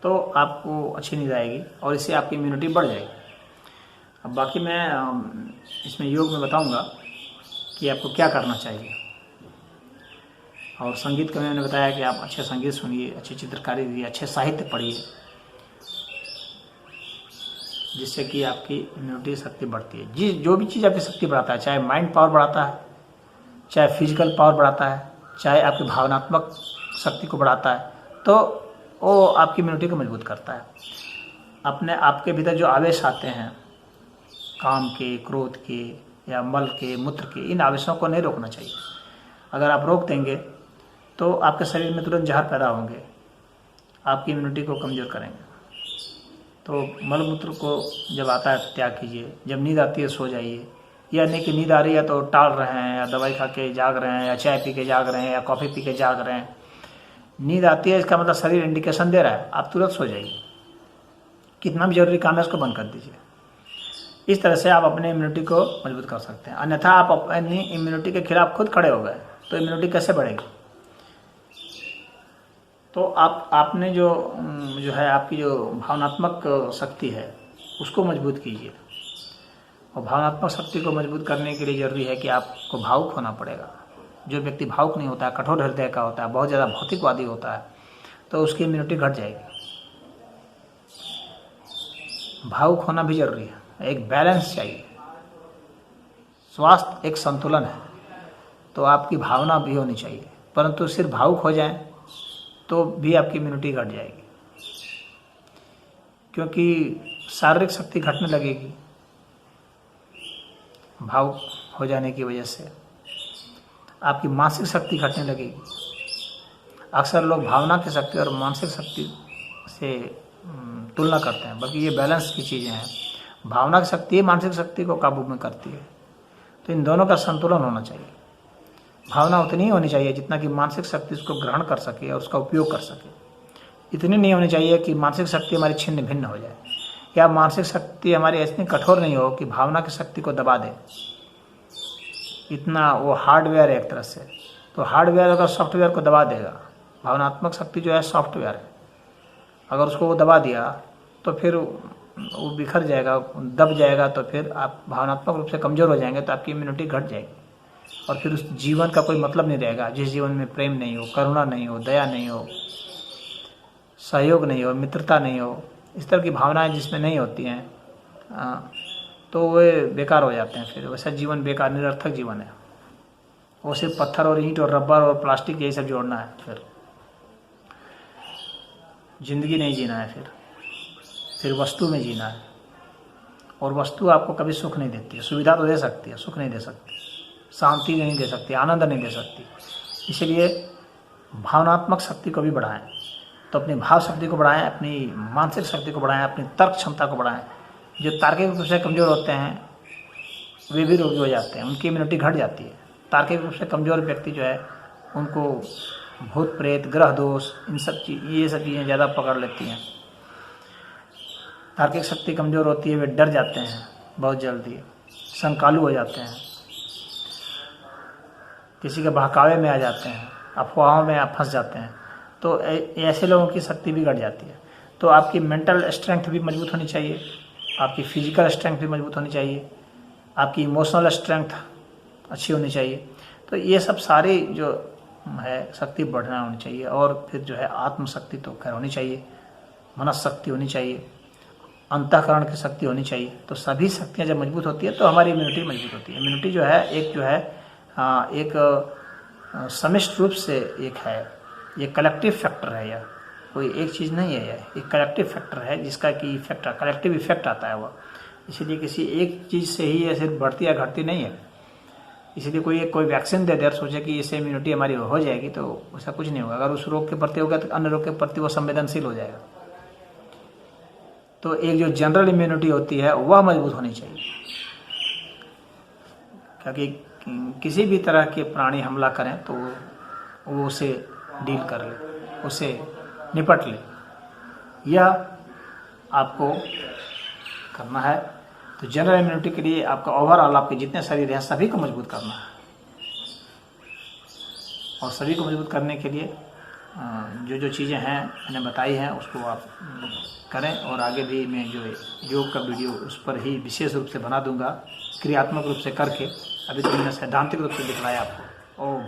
तो आपको अच्छी नींद आएगी और इससे आपकी इम्यूनिटी बढ़ जाएगी। अब बाकी मैं इसमें योग में बताऊंगा कि आपको क्या करना चाहिए। और संगीत का मैंने बताया कि आप अच्छे संगीत सुनिए, अच्छी चित्रकारी दिए, अच्छे साहित्य पढ़िए। जिससे कि आपकी इम्यूनिटी शक्ति बढ़ती है। जो भी चीज़ आपकी शक्ति बढ़ाता है, चाहे माइंड पावर बढ़ाता है, चाहे फिजिकल पावर बढ़ाता है, चाहे आपकी भावनात्मक शक्ति को बढ़ाता है, तो वो आपकी इम्यूनिटी को मजबूत करता है। अपने आपके भीतर जो आवेश आते हैं, काम के, क्रोध के या मल के, मूत्र के, इन आवेशों को नहीं रोकना चाहिए। अगर आप रोक देंगे तो आपके शरीर में तुरंत जहर पैदा होंगे, आपकी इम्यूनिटी को कमज़ोर करेंगे। तो मल मूत्र को जब आता है त्याग कीजिए, जब नींद आती है सो जाइए। या नहीं कि नींद आ रही है तो टाल रहे हैं, या दवाई खा के जाग रहे हैं, या चाय पी के जाग रहे हैं, या कॉफ़ी पी के जाग रहे हैं। नींद आती है इसका मतलब शरीर इंडिकेशन दे रहा है, आप तुरंत सो जाइए। कितना भी जरूरी काम है उसको बंद कर दीजिए। इस तरह से आप अपने इम्यूनिटी को मजबूत कर सकते हैं। अन्यथा आप अपनी इम्यूनिटी के खिलाफ खुद खड़े हो गए तो इम्यूनिटी कैसे बढ़ेगी? तो आपने जो है आपकी जो भावनात्मक शक्ति है उसको मजबूत कीजिए। और भावनात्मक शक्ति को मजबूत करने के लिए ज़रूरी है कि आपको भावुक होना पड़ेगा। जो व्यक्ति भावुक नहीं होता है, कठोर हृदय का होता है, बहुत ज़्यादा भौतिकवादी होता है, तो उसकी इम्यूनिटी घट जाएगी। भावुक होना भी जरूरी है, एक बैलेंस चाहिए। स्वास्थ्य एक संतुलन है, तो आपकी भावना भी होनी चाहिए। परंतु सिर्फ भावुक हो जाएं तो भी आपकी इम्यूनिटी घट जाएगी, क्योंकि शारीरिक शक्ति घटने लगेगी भावुक हो जाने की वजह से। आपकी मानसिक शक्ति घटने लगेगी। अक्सर लोग भावना की शक्ति और मानसिक शक्ति से तुलना करते हैं, बल्कि ये बैलेंस की चीज़ें हैं। भावना की शक्ति मानसिक शक्ति को काबू में करती है, तो इन दोनों का संतुलन होना चाहिए। भावना उतनी ही होनी चाहिए जितना कि मानसिक शक्ति उसको ग्रहण कर सके और उसका उपयोग कर सके। इतनी नहीं होनी चाहिए कि मानसिक शक्ति हमारी छिन्न भिन्न हो जाए, या मानसिक शक्ति हमारी इतनी कठोर नहीं हो कि भावना की शक्ति को दबा दे। इतना वो हार्डवेयर है एक तरह से। तो हार्डवेयर अगर सॉफ्टवेयर को दबा देगा, भावनात्मक शक्ति जो है सॉफ्टवेयर है, अगर उसको वो दबा दिया तो फिर वो बिखर जाएगा, दब जाएगा, तो फिर आप भावनात्मक रूप से कमज़ोर हो जाएंगे, तो आपकी इम्यूनिटी घट जाएगी। और फिर उस जीवन का कोई मतलब नहीं रहेगा जिस जीवन में प्रेम नहीं हो, करुणा नहीं हो, दया नहीं हो, सहयोग नहीं हो, मित्रता नहीं हो, इस तरह की भावनाएं जिसमें नहीं होती हैं, तो वे बेकार हो जाते हैं। फिर वैसा जीवन बेकार, निरर्थक जीवन है। वो सिर्फ पत्थर और ईंट और रबर और प्लास्टिक यही सब जोड़ना है, फिर जिंदगी नहीं जीना है। फिर वस्तु में जीना है, और वस्तु आपको कभी सुख नहीं देती है। सुविधा तो दे सकती है, सुख नहीं दे सकती, शांति नहीं दे सकती, आनंद नहीं दे सकती। इसलिए भावनात्मक शक्ति को भी बढ़ाएं। तो अपनी भाव शक्ति को बढ़ाएं, अपनी मानसिक शक्ति को बढ़ाएं, अपनी तर्क क्षमता को बढ़ाएं। जो तार्किक रूप से कमज़ोर होते हैं वे भी रोगी हो जाते हैं, उनकी इम्यूनिटी घट जाती है। तार्किक रूप से कमज़ोर व्यक्ति जो है उनको भूत प्रेत, ग्रह दोष, ये सब चीज़ें ज़्यादा पकड़ लेती हैं। तार्किक शक्ति कमज़ोर होती है, वे डर जाते हैं बहुत जल्दी, संकालू हो जाते हैं, किसी के बहकावे में आ जाते हैं, अफवाहों में आप फंस जाते हैं। तो ऐसे लोगों की शक्ति भी घट जाती है। तो आपकी मेंटल स्ट्रेंथ भी मजबूत होनी चाहिए, आपकी फिजिकल स्ट्रेंथ भी मजबूत होनी चाहिए, आपकी इमोशनल स्ट्रेंथ अच्छी होनी चाहिए। तो ये सब सारी जो है शक्ति बढ़ना होनी चाहिए। और फिर जो है आत्मशक्ति तो खैर होनी चाहिए, मनस्शक्ति होनी चाहिए, अंतःकरण की शक्ति होनी चाहिए। तो सभी शक्तियाँ जब मजबूत होती है तो हमारी इम्यूनिटी मजबूत होती है। इम्यूनिटी जो है एक समिष्ट रूप से एक है, ये कलेक्टिव फैक्टर है। यह कोई एक चीज़ नहीं है, यह एक कलेक्टिव फैक्टर है जिसका कि इफेक्ट, कलेक्टिव इफेक्ट आता है वह। इसीलिए किसी एक चीज़ से ही ये सिर्फ बढ़ती या घटती नहीं है। इसीलिए कोई वैक्सीन दे दे और सोचे कि इससे इम्यूनिटी हमारी हो जाएगी, तो ऐसा कुछ नहीं होगा। अगर उस रोग के प्रति होगा तो अन्य रोग के प्रति वो संवेदनशील हो जाएगा। तो एक जो जनरल इम्यूनिटी होती है वह मजबूत होनी चाहिए, क्योंकि किसी भी तरह के प्राणी हमला करें तो वो उसे डील कर ले, उसे निपट ले। यह आपको करना है। तो जनरल इम्यूनिटी के लिए आपका ओवरऑल आपके जितने शरीर हैं सभी को मजबूत करना है। और सभी को मजबूत करने के लिए जो जो चीज़ें हैं मैंने बताई हैं उसको आप करें। और आगे भी मैं जो योग का वीडियो उस पर ही विशेष रूप से बना दूंगा, क्रियात्मक रूप से करके। अभी तो मैंने सैद्धांतिक रूप से दिखलाया आपको। ओम।